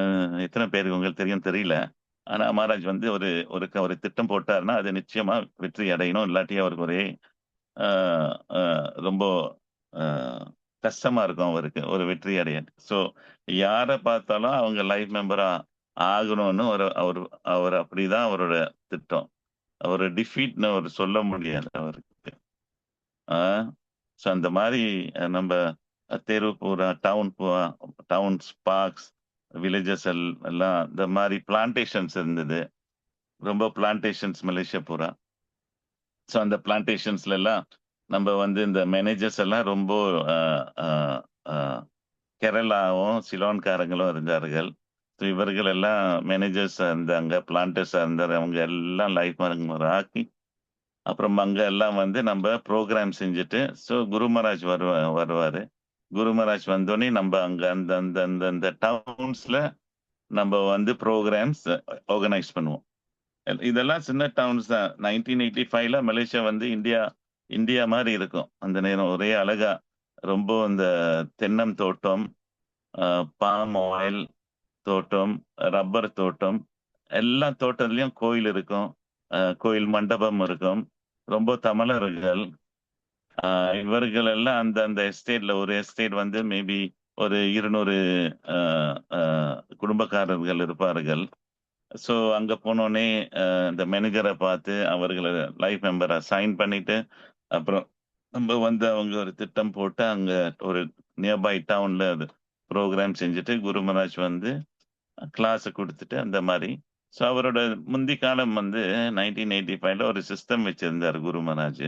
எத்தன பேருக்கு உங்களுக்கு தெரியும்னு தெரியல. ஆனா மகாராஜ் வந்து ஒரு திட்டம் போட்டாருன்னா, அது நிச்சயமா வெற்றி அடையணும். இல்லாட்டி அவருக்கு ஒரே அ அ ரொம்ப அ கஷ்டமா இருக்கும் அவருக்கு. ஒரு வெற்றி அடைய. ஸோ யார பார்த்தாலும் அவங்க லைஃப் மெம்பரா ஆகணும்னு அவரு அவரு அப்படிதான் அவரோட திட்டம். அவரு டிஃபீட்ன்னு அவரு சொல்ல முடியாது அவருக்கு. ஆ ஸோ அந்த மாரி நம்ப தெரு பூரா, டவுன் பூரா, டவுன்ஸ், பார்க்ஸ், வில்லேஜஸ் எல்லாம் இந்த மாதிரி பிளான்டேஷன்ஸ் இருந்தது. ரொம்ப பிளான்டேஷன்ஸ் மலேசியா பூரா. ஸோ அந்த பிளான்டேஷன்ஸ்ல எல்லாம் நம்ம வந்து இந்த மேனேஜர்ஸ் எல்லாம் ரொம்ப கேரளாவும் சிலோன்காரங்களும் இருந்தார்கள். ஸோ இவர்கள் எல்லாம் மேனேஜர்ஸ் இருந்தாங்க, பிளான்டர்ஸ் இருந்தார். அவங்க எல்லாம் லைஃப் ஆக்கி அப்புறம் அங்க எல்லாம் வந்து நம்ம ப்ரோக்ராம் செஞ்சுட்டு, ஸோ குரு மகாராஜ் வருவாரு. குரு மகாராஜ் வந்தோடனே நம்ம அங்க அந்த அந்த அந்த அந்த டவுன்ஸ்ல நம்ம வந்து ப்ரோக்ராம்ஸ் ஆர்கனைஸ் பண்ணுவோம். இதெல்லாம் சின்ன டவுன்ஸ் தான். 1985ல மலேசியா வந்து இந்தியா இந்தியா மாதிரி இருக்கும். அந்த நேரம் ஒரே அழகா ரொம்ப இந்த தென்னம் தோட்டம், பாம் ஆயில் தோட்டம், ரப்பர் தோட்டம், எல்லா தோட்டத்திலயும் கோயில் இருக்கும். கோயில் மண்டபம் இருக்கும். ரொம்ப தமிழர்கள். இவர்கள் எல்லாம் அந்த அந்த எஸ்டேட்ல ஒரு எஸ்டேட் வந்து மேபி ஒரு 200 குடும்பக்காரர்கள் இருப்பார்கள். ஸோ அங்க போனோடனே இந்த மேனேஜரை பார்த்து அவர்களை லைஃப் மெம்பரா சைன் பண்ணிட்டு அப்புறம் நம்ம வந்து அவங்க ஒரு திட்டம் போட்டு அங்க ஒரு நியர்பை டவுன்ல அது ப்ரோக்ராம் செஞ்சுட்டு குரு மகாராஜ் வந்து கிளாஸ் கொடுத்துட்டு அந்த மாதிரி. ஸோ அவரோட முந்தி காலம் வந்து 1985ல ஒரு சிஸ்டம் வச்சிருந்தார் குரு மகாராஜ்.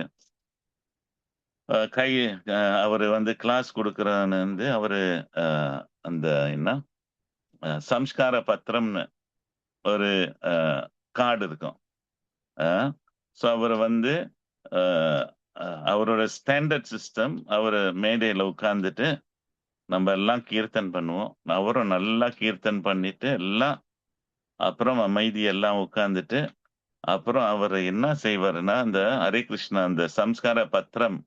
கை அவர் வந்து கிளாஸ் கொடுக்கறான்னு வந்து அவரு அந்த என்ன சம்ஸ்கார பத்திரம்னு ஒரு கார்டு இருக்கும். ஸோ அவர் வந்து அவரோட ஸ்டாண்டர்ட் சிஸ்டம், அவர் மேடையில் உட்கார்ந்துட்டு நம்ம எல்லாம் கீர்த்தன் பண்ணுவோம். அவரும் நல்லா கீர்த்தன் பண்ணிட்டு எல்லாம் அப்புறம் அமைதி எல்லாம் உட்கார்ந்துட்டு அப்புறம் அவர் என்ன செய்வாருன்னா அந்த ஹரே கிருஷ்ணா அந்த சம்ஸ்கார பத்திரம்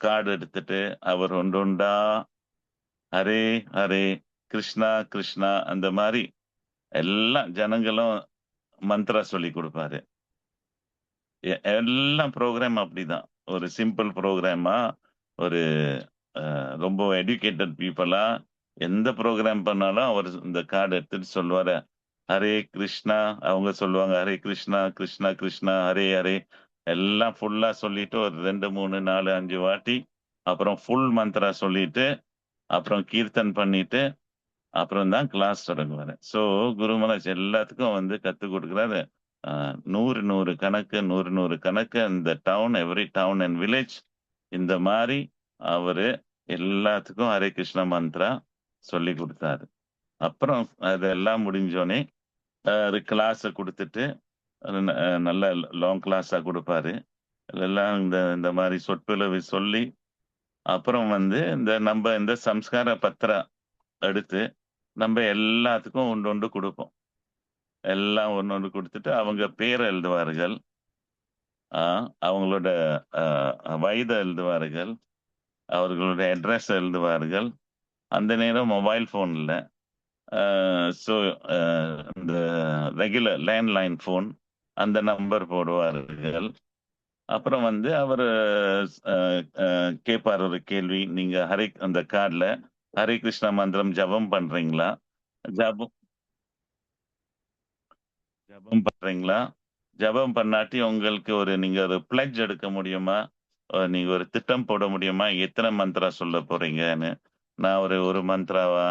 கார்டு எடுத்துட்டு அவர் ஒன்றொண்டா ஹரே ஹரே கிருஷ்ணா கிருஷ்ணா அந்த மாதிரி எல்லாம் ஜனங்களும் மந்த்ரா சொல்லி கொடுப்பாரு. எல்லாம் ப்ரோக்ராம் அப்படிதான். ஒரு சிம்பிள் ப்ரோக்ராமா, ஒரு ரொம்ப எஜுகேட்டட் பீப்புளா எந்த ப்ரோக்ராம் பண்ணாலும் அவர் இந்த கார்டு எடுத்துட்டு சொல்லுவாரு ஹரே கிருஷ்ணா. அவங்க சொல்லுவாங்க ஹரே கிருஷ்ணா கிருஷ்ணா கிருஷ்ணா ஹரே ஹரே எல்லாம் ஃபுல்லா சொல்லிட்டு ஒரு 2 3 4 5 வாட்டி அப்புறம் ஃபுல் மந்த்ரா சொல்லிட்டு அப்புறம் கீர்த்தன் பண்ணிட்டு அப்புறம் தான் கிளாஸ் தொடங்குவாரு. ஸோ குரு மகாராஜ் எல்லாத்துக்கும் வந்து கற்றுக் கொடுக்குறாரு. 100 கணக்கு இந்த town, every town and village இந்த மாதிரி அவரு எல்லாத்துக்கும் ஹரே கிருஷ்ணா மந்த்ரா சொல்லி கொடுத்தாரு. அப்புறம் அதெல்லாம் முடிஞ்சோடனே கிளாஸை கொடுத்துட்டு நல்ல லாங் கிளாஸா கொடுப்பாரு. எல்லாம் இந்த இந்த மாதிரி சொற்பொழிவு சொல்லி அப்புறம் வந்து நம்ம இந்த சம்ஸ்கார பத்திரா எடுத்து நம்ம எல்லாத்துக்கும் ஒன்று கொடுப்போம். எல்லாம் ஒன்று கொடுத்துட்டு அவங்க பேரை எழுதுவார்கள், அவங்களோட வயதை எழுதுவார்கள், அவர்களுடைய அட்ரஸ் எழுதுவார்கள். அந்த நேரம் மொபைல் ஃபோன் இல்லை. ஸோ இந்த ரெகுலர் லேண்ட்லைன் ஃபோன் அந்த நம்பர் போடுவார்கள். அப்புறம் வந்து அவர் கேட்பார் ஒரு கேள்வி, நீங்க அந்த கார்டில் ஹரே கிருஷ்ணா மந்திரம் ஜபம் பண்றீங்களா? ஜபம் ஜபம் பண்றீங்களா? ஜபம் பண்ணாட்டி உங்களுக்கு நீங்க ஒரு பிளட்ஜ் எடுக்க முடியுமா? நீங்க ஒரு திட்டம் போட முடியுமா? எத்தனை மந்த்ரா சொல்ல போறீங்கன்னு. நான் ஒரு மந்த்ராவா,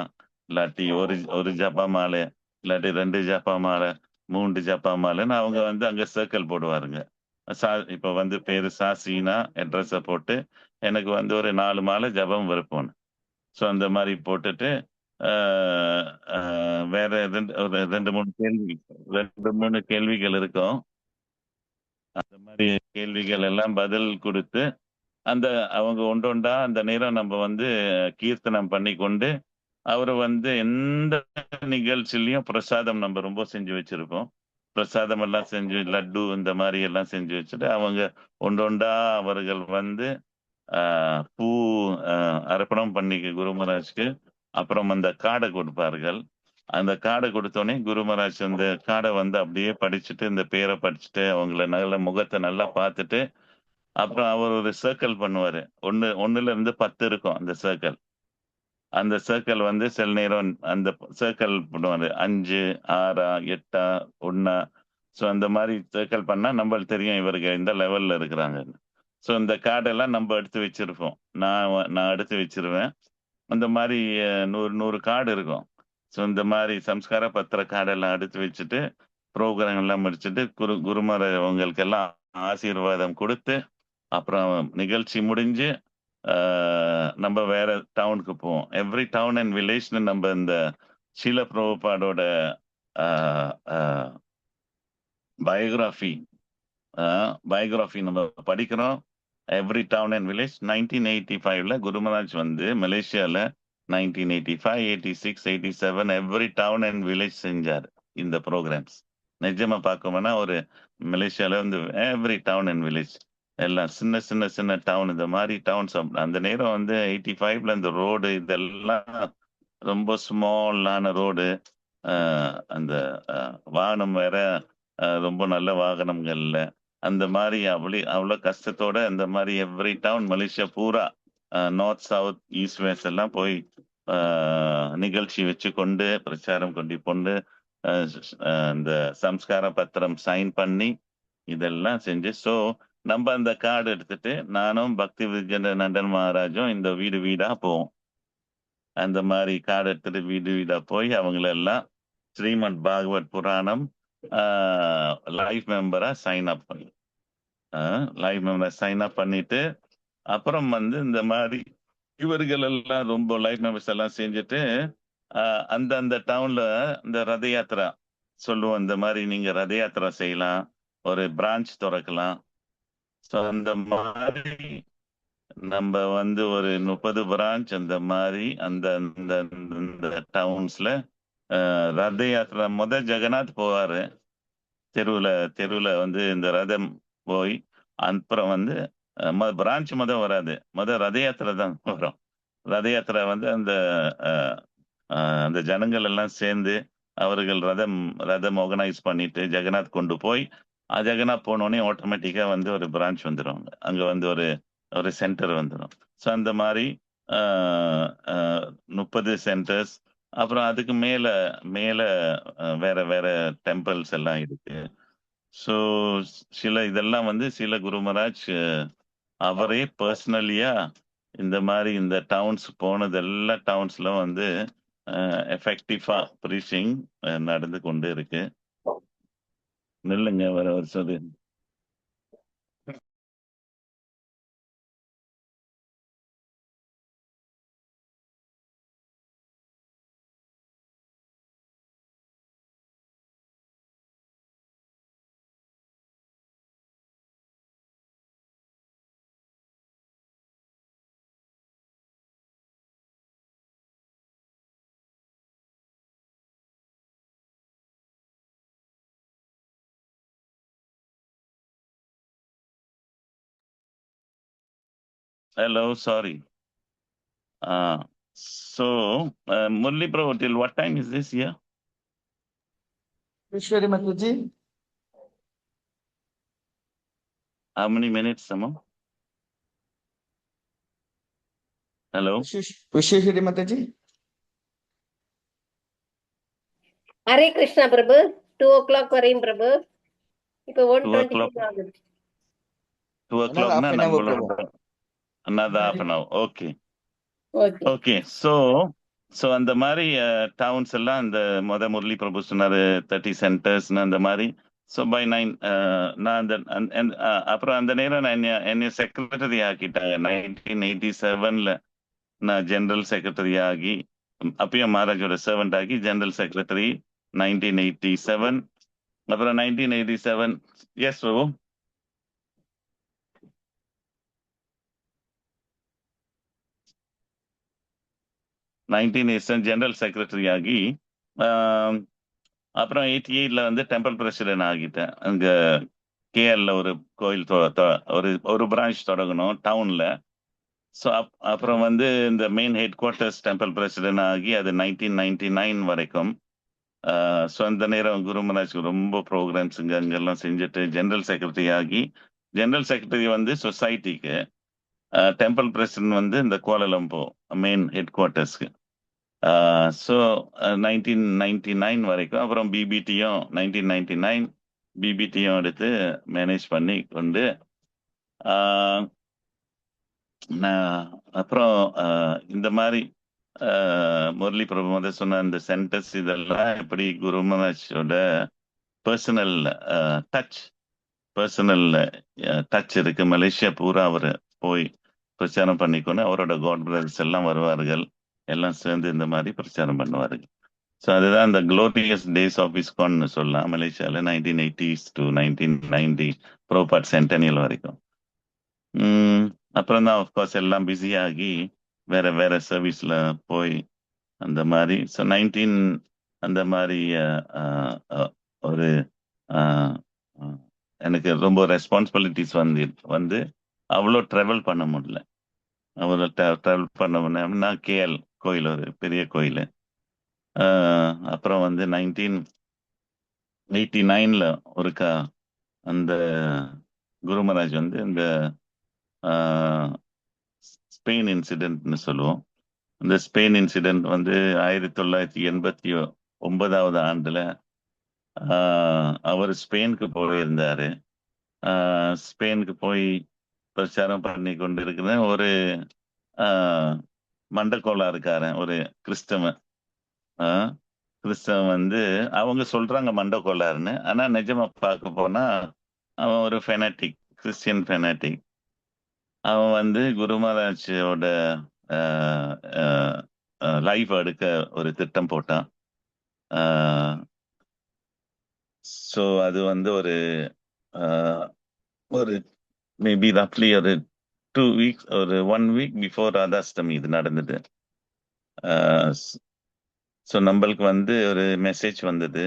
இல்லாட்டி ஒரு ஜபமாலை, இல்லாட்டி 2 ஜபமாலை, 3 ஜபமாலைன்னு அவங்க வந்து அங்க சர்க்கிள் போடுவாருங்க. இப்ப வந்து பேரு சாசினா அட்ரஸ போட்டு எனக்கு வந்து ஒரு 4 மாலை ஜபம் விருப்பம். ஸோ அந்த மாதிரி போட்டுட்டு வேற ஒரு 2 3 கேள்விகள் இருக்கும். அந்த மாதிரி கேள்விகள் எல்லாம் பதில் கொடுத்து அந்த அவங்க ஒன்றொண்டா அந்த நேரம் நம்ம வந்து கீர்த்தனம் பண்ணி கொண்டு அவர் வந்து எந்த நிகழ்ச்சியிலையும் பிரசாதம் நம்ம ரொம்ப செஞ்சு வச்சிருப்போம். பிரசாதம் எல்லாம் செஞ்சு லட்டு இந்த மாதிரி எல்லாம் செஞ்சு வச்சுட்டு அவங்க ஒன்றொண்டா அவர்கள் வந்து பூ அர்ப்பணம் பண்ணி குரு மகாராஜ்க்கு அப்புறம் அந்த காடை கொடுப்பார்கள். அந்த காடை கொடுத்தோடனே குரு மகாராஜ் அந்த காடை வந்து அப்படியே படிச்சுட்டு இந்த பேரை படிச்சுட்டு அவங்கள நல்ல முகத்தை நல்லா பார்த்துட்டு அப்புறம் அவர் ஒரு சர்க்கிள் பண்ணுவாரு. ஒண்ணுல இருந்து 10 இருக்கும் அந்த சர்க்கிள். அந்த சர்க்கிள் வந்து சில நேரம் அந்த சர்க்கிள் பண்ணுவாரு 5 6 8 1. ஸோ அந்த மாதிரி சர்க்கிள் பண்ணா நம்மளுக்கு தெரியும் இவருக்கு எந்த லெவல்ல இருக்கிறாங்க. ஸோ இந்த கார்டெல்லாம் நம்ம எடுத்து வச்சிருப்போம். நான் எடுத்து வச்சிருவேன். அந்த மாதிரி 100 கார்டு இருக்கும். ஸோ இந்த மாதிரி சம்ஸ்கார பத்திர கார்டெல்லாம் எடுத்து வச்சுட்டு ப்ரோக்ராம் எல்லாம் முடிச்சுட்டு குருமார் அவங்களுக்கெல்லாம் ஆசீர்வாதம் கொடுத்து அப்புறம் நிகழ்ச்சி முடிஞ்சு நம்ம வேற டவுனுக்கு போவோம். எவ்ரி டவுன் அண்ட் வில்லேஜ்னு நம்ம இந்த ஷீல பிரபுபாடோட பயோகிராஃபி நம்ம படிக்கிறோம். எவ்ரி டவுன் அண்ட் வில்லேஜ் 1985ல குரு மகாராஜ் வந்து மலேசியால 1985, 86, 87 எவ்ரி டவுன் அண்ட் வில்லேஜ் செஞ்சார் இந்த ப்ரோக்ராம்ஸ். நிஜமா பார்க்கணும்னா ஒரு மலேசியால வந்து எவ்ரி டவுன் அண்ட் வில்லேஜ் எல்லாம் சின்ன சின்ன சின்ன டவுன் இந்த மாதிரி டவுன்ஸ். அந்த நேரம் வந்து 85ல இந்த ரோடு இதெல்லாம் ரொம்ப ஸ்மாலான ரோடு. அந்த வாகனம் வேற ரொம்ப நல்ல வாகனங்கள்ல அந்த மாதிரி அவ்வளோ கஷ்டத்தோட அந்த மாதிரி எவ்ரி டவுன் மலேசியா பூரா நார்த் சவுத் ஈஸ்ட் வெஸ்ட் எல்லாம் போய் நிகழ்ச்சி வச்சு கொண்டு பிரச்சாரம் கொண்டு இந்த சம்ஸ்கார பத்திரம் சைன் பண்ணி இதெல்லாம் செஞ்சு. ஸோ நம்ம அந்த கார்டு எடுத்துட்டு நானும் பக்தி விஜய நண்டன் மகாராஜும் இந்த வீடு வீடா போவோம். அந்த மாதிரி கார்டு எடுத்துட்டு வீடு வீடா போய் அவங்களெல்லாம் ஸ்ரீமத் பாகவத் புராணம் லைஃப் மெம்பரா சைன் அப் பண்ணிட்டு அப்புறம் வந்து இந்த மாதிரி இவர்கள் எல்லாம் ரொம்ப லைஃப் மெம்பர்ஸ் எல்லாம் செஞ்சுட்டு அந்த டவுன்ல இந்த ரத யாத்திரா சொல்லுவோம். இந்த மாதிரி நீங்க ரத யாத்திரா செய்யலாம், ஒரு பிரான்ச் திறக்கலாம். ஸோ அந்த மாதிரி நம்ம வந்து ஒரு 30 பிரான்ச் அந்த மாதிரி அந்த டவுன்ஸ்ல ரத யாத்திரா ஜெகநாத் போவாரு. தெருவுல வந்து இந்த ரதம் போய் அப்புறம் வந்து பிரான்ச் வராது, ரத யாத்திரை தான் வரும். ரத யாத்திரை வந்து அந்த ஜனங்கள் எல்லாம் சேர்ந்து அவர்கள் ரதம் ஆர்கனைஸ் பண்ணிட்டு ஜெகநாத் கொண்டு போய் ஜெகநாத் போனோடனே ஆட்டோமேட்டிக்கா வந்து ஒரு பிரான்ச் வந்துடும். அங்க வந்து ஒரு சென்டர் வந்துடும். ஸோ அந்த மாதிரி 30 சென்டர்ஸ். அப்புறம் அதுக்கு மேல மேல வேற வேற டெம்பிள்ஸ் எல்லாம் இருக்கு. ஸோ இதெல்லாம் வந்து சில குரு மகாராஜ் அவரே பர்சனலியா இந்த மாதிரி இந்த டவுன்ஸ் போனது எல்லா டவுன்ஸ்ல வந்து எஃபெக்டிவா ப்ரீச்சிங் நடந்து கொண்டு இருக்கு. நில்லுங்க வர வருஷம் Hello, sorry. So, Murli Bro, till what time is this here? Vishwari Mataji. How many minutes, Samo? Hello? Vishwari Mataji. Hare Krishna Prabhu. 2 o'clock வரையும் பிரபு. இப்போ 1:26 ஆகுது. 2 o'clock na நம்மளோட another half an hour. Okay. Okay. So அந்த மாதிரி downs எல்லாம் இந்த முரளி பிரபு சொன்னாரு 30 சென்டர்ஸ்னு அந்த மாதிரி. ஸோ பை 9 நான் அப்புறம் அந்த நேரம் நான் என்னை செக்ரட்டரி ஆக்கிட்டாங்க. 1987ல நான் ஜெனரல் செக்ரட்டரி ஆகி அப்பயும் மகாராஜோட சர்வெண்ட் ஆகி ஜெனரல் செக்ரட்டரி 1987. அப்புறம் 1987 எஸ் பிரபு. ஜெனரல் செக்ரட்டரி ஆகி அப்புறம் 88ல வந்து டெம்பிள் பிரசிடென்ட் ஆகிட்டேன். அங்க கேஎல்ல ஒரு கோயில் ஒரு பிரான்ச் தொடங்கணும் டவுன்ல. ஸோ அப்புறம் வந்து இந்த main head quarters temple president ஆகி அது 1999 வரைக்கும். ஸோ அந்த நேரம் குரு மகாராஜ்க்கு ரொம்ப ப்ரோக்ராம்ஸ் அங்கெல்லாம் செஞ்சுட்டு ஜெனரல் செக்ரட்டரி ஆகி ஜெனரல் செக்ரட்டரி வந்து சொசைட்டிக்கு, டெம்பிள் பிரசிடென்ட் வந்து இந்த கோலாலம்பூர் மெயின் ஹெட் குவார்ட்டர்ஸ்க்கு. ஸோ 1999 வரைக்கும். அப்புறம் பிபிடியும் 1999 பிபிடியும் எடுத்து மேனேஜ் பண்ணி கொண்டு ஆஹ் நான் அப்புறம் இந்த மாதிரி முரளி பிரபு வந்து சொன்ன இந்த சென்டென்ஸ் இதெல்லாம் எப்படி குரு மகாராஜோட பர்சனல் பர்சனல் டச் இருக்கு. மலேசியா பூரா அவர் போய் பிரச்சாரம் பண்ணிக்கொண்டு அவரோட காட் பிரதர்ஸ் எல்லாம் வருவார்கள், எல்லாம் சேர்ந்து இந்த மாதிரி பிரச்சாரம் பண்ணுவார்கள். ஸோ அதுதான் இந்த க்ளோரியஸ் டேஸ் ஆஃப் இஸ்கான்னு சொல்லலாம் மலேசியாவில் 1980s to 1990 ப்ரோபாட் சென்டனியல் வரைக்கும். அப்புறம் தான் ஆஃப்கோர்ஸ் எல்லாம் பிஸியாகி வேற வேற சர்வீஸ்ல போய் அந்த மாதிரி. ஸோ 19 அந்த மாதிரி ஒரு எனக்கு ரொம்ப ரெஸ்பான்சிபிலிட்டிஸ் வந்து அவ்வளோ ட்ராவல் பண்ண முடியல. அவ்வளோ ட்ராவல் பண்ண முடியல. கேஎல் கோயில், ஒரு பெரிய கோயில். அப்புறம் வந்து 1989 ஒருக்கா அந்த குரு மகாராஜ் வந்து இந்த ஸ்பெயின் இன்சிடென்ட்னு சொல்லுவோம். இந்த ஸ்பெயின் இன்சிடென்ட் வந்து 1989 ஆண்டுல அவர் ஸ்பெயினுக்கு போயிருந்தாரு. ஸ்பெயினுக்கு போய் பிரச்சாரம் பண்ணி கொண்டு இருக்கிற ஒரு மண்டக்கோலா இருக்காரு, ஒரு கிறிஸ்தவன். கிறிஸ்தவன் வந்து அவங்க சொல்றாங்க மண்டக்கோளாருன்னு, ஆனா நிஜமா பார்க்க போனா அவன் ஒரு ஃபெனாட்டிக், கிறிஸ்டியன் ஃபெனாட்டிக். அவன் வந்து குரு மகாராஜோட லைஃப் எடுக்க ஒரு திட்டம் போட்டான். ஸோ அது வந்து ஒரு ஒரு மேபி ரஃப்லி ஒரு 2 weeks, ஒரு 1 week பிஃபோர் ராதாஷ்டமி இது நடந்தது. ஸோ நம்மளுக்கு வந்து ஒரு மெசேஜ் வந்தது,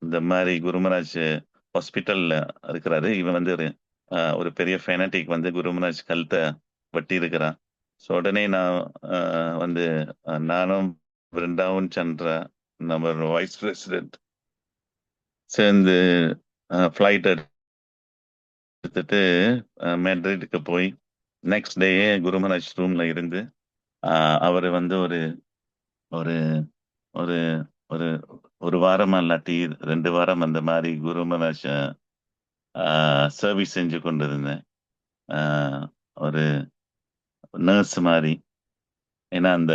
இந்த மாதிரி குருமராஜ் ஹாஸ்பிட்டல்ல இருக்கிறாரு, இவன் வந்து ஒரு பெரிய ஃபெனாட்டிக் வந்து குருமராஜ் கழுத்தை வெட்டி இருக்கிறான். ஸோ உடனே நான் வந்து நானும் பிருந்தாவன் சந்திரா, நம்ம வைஸ் பிரசிடென்ட் சேர்ந்து ஃப்ளைட் எடுத்துட்டு மெட்ரிட்டுக்கு போய் நெக்ஸ்ட் டேயே குருமராஜ் ரூம்ல இருந்து அவர் வந்து ஒரு ஒரு ஒரு ஒரு ஒரு வாரம் இல்லாட்டி 2 வாரம் அந்த மாதிரி குருமராஜ் சர்வீஸ் செஞ்சு கொண்டு இருந்தேன், ஒரு நர்ஸ் மாதிரி. ஏன்னா அந்த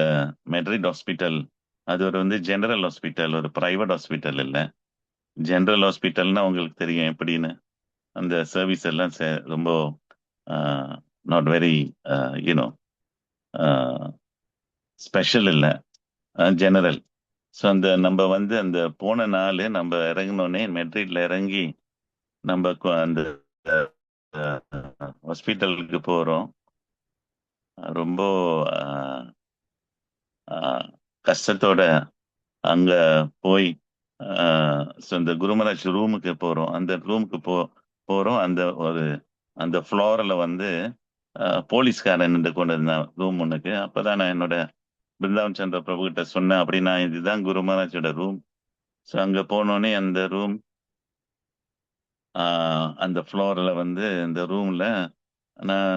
மெட்ரிட் ஹாஸ்பிட்டல் அது ஒரு வந்து ஜெனரல் ஹாஸ்பிட்டல், ஒரு பிரைவேட் ஹாஸ்பிட்டல் இல்லை. ஜெனரல் ஹாஸ்பிட்டல்னா உங்களுக்கு தெரியும் எப்படின்னு, அந்த சர்வீஸ் எல்லாம் ரொம்ப நாட் வெரி யூனோ ஸ்பெஷல் இல்லை, ஜெனரல். ஸோ அந்த நம்ம வந்து அந்த போன நாள் நம்ம இறங்கினோடனே மெட்ரிட்ல இறங்கி நம்ம அந்த ஹாஸ்பிட்டலுக்கு போகிறோம். ரொம்ப கஷ்டத்தோட அங்க போய் இந்த குருமராஜ் ரூமுக்கு போறோம். அந்த ரூமுக்கு போறோம். அந்த ஃப்ளோர்ல வந்து போலீஸ்காரன் நின்று கொண்டு இருந்தான் ரூம் ஒண்ணுக்கு. அப்பதான் நான் என்னோட பிருந்தாவன் சந்திர பிரபு கிட்ட சொன்னேன், அப்படின்னா இதுதான் குருமராஜோட ரூம். ஸோ அங்க போனோடனே அந்த ரூம், அந்த ஃப்ளோர்ல வந்து இந்த ரூம்ல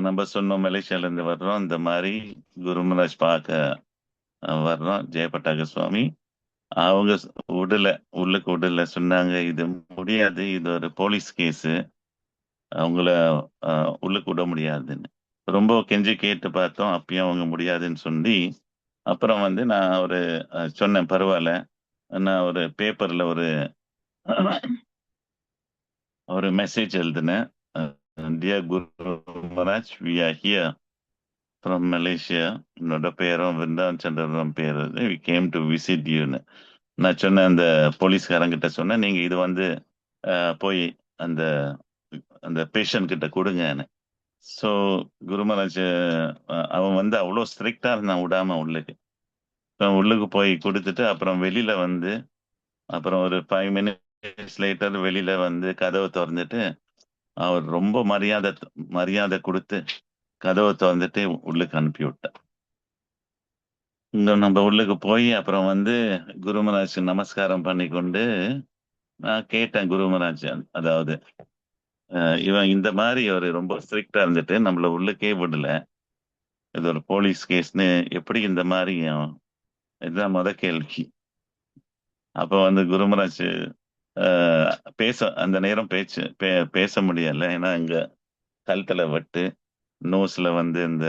நம்ம சொன்னோம் மலேசியால இருந்து வர்றோம், இந்த மாதிரி குருமராஜ் பார்க்க வர்றோம் ஜெயபட்டாக சுவாமி. அவங்க உள்ளுக்கு விடல, சொன்னாங்க இது முடியாது, இது ஒரு போலீஸ் கேஸ், அவங்கள உள்ளுக்கு விட முடியாதுன்னு. ரொம்ப கெஞ்சி கேட்டு பார்த்தோம், அப்பயும் அவங்க முடியாதுன்னு சொல்லி அப்புறம் வந்து நான் சொன்னேன், பரவாயில்ல, நான் ஒரு பேப்பர்ல ஒரு மெசேஜ் எழுதினேன், dear Guru Maharaj, we are here from Malaysia, என்னோட பேரும் விருந்தாவன் சந்திரன் பேர், வி கேம் டு விசிட் யூன்னு நான் சொன்னேன். அந்த போலீஸ்காரங்கிட்ட சொன்னேன், நீங்க இது வந்து போய் அந்த அந்த பேஷண்ட் கிட்ட கொடுங்கன்னு. ஸோ குருமராஜ் அவன் வந்து அவ்வளோ ஸ்ட்ரிக்டா இருந்தான், விடாம உள்ளுக்கு போய் கொடுத்துட்டு அப்புறம் வெளியில வந்து அப்புறம் ஒரு 5 minutes லேட்டர் வெளியில வந்து கதவை திறந்துட்டு அவர் ரொம்ப மரியாதை கொடுத்து கதவை திறந்துட்டு உள்ளுக்கு அனுப்பி விட்டார். நம்ம உள்ளுக்கு போய் அப்புறம் வந்து குருமராஜ் நமஸ்காரம் பண்ணி கொண்டு நான் கேட்டேன், குருமராஜ் அதாவது இவன் இந்த மாதிரி ஒரு ரொம்ப ஸ்ட்ரிக்டா இருந்துட்டு நம்மள உள்ளுக்கே விடல, இது ஒரு போலீஸ் கேஸ்னு எப்படி இந்த மாதிரி, இதுதான் கேள்வி. அப்ப வந்து குருமராஜ் பேச அந்த நேரம் பேச முடியல. ஏன்னா இங்க கழுத்துல வெட்டு, நோஸ்ல வந்து இந்த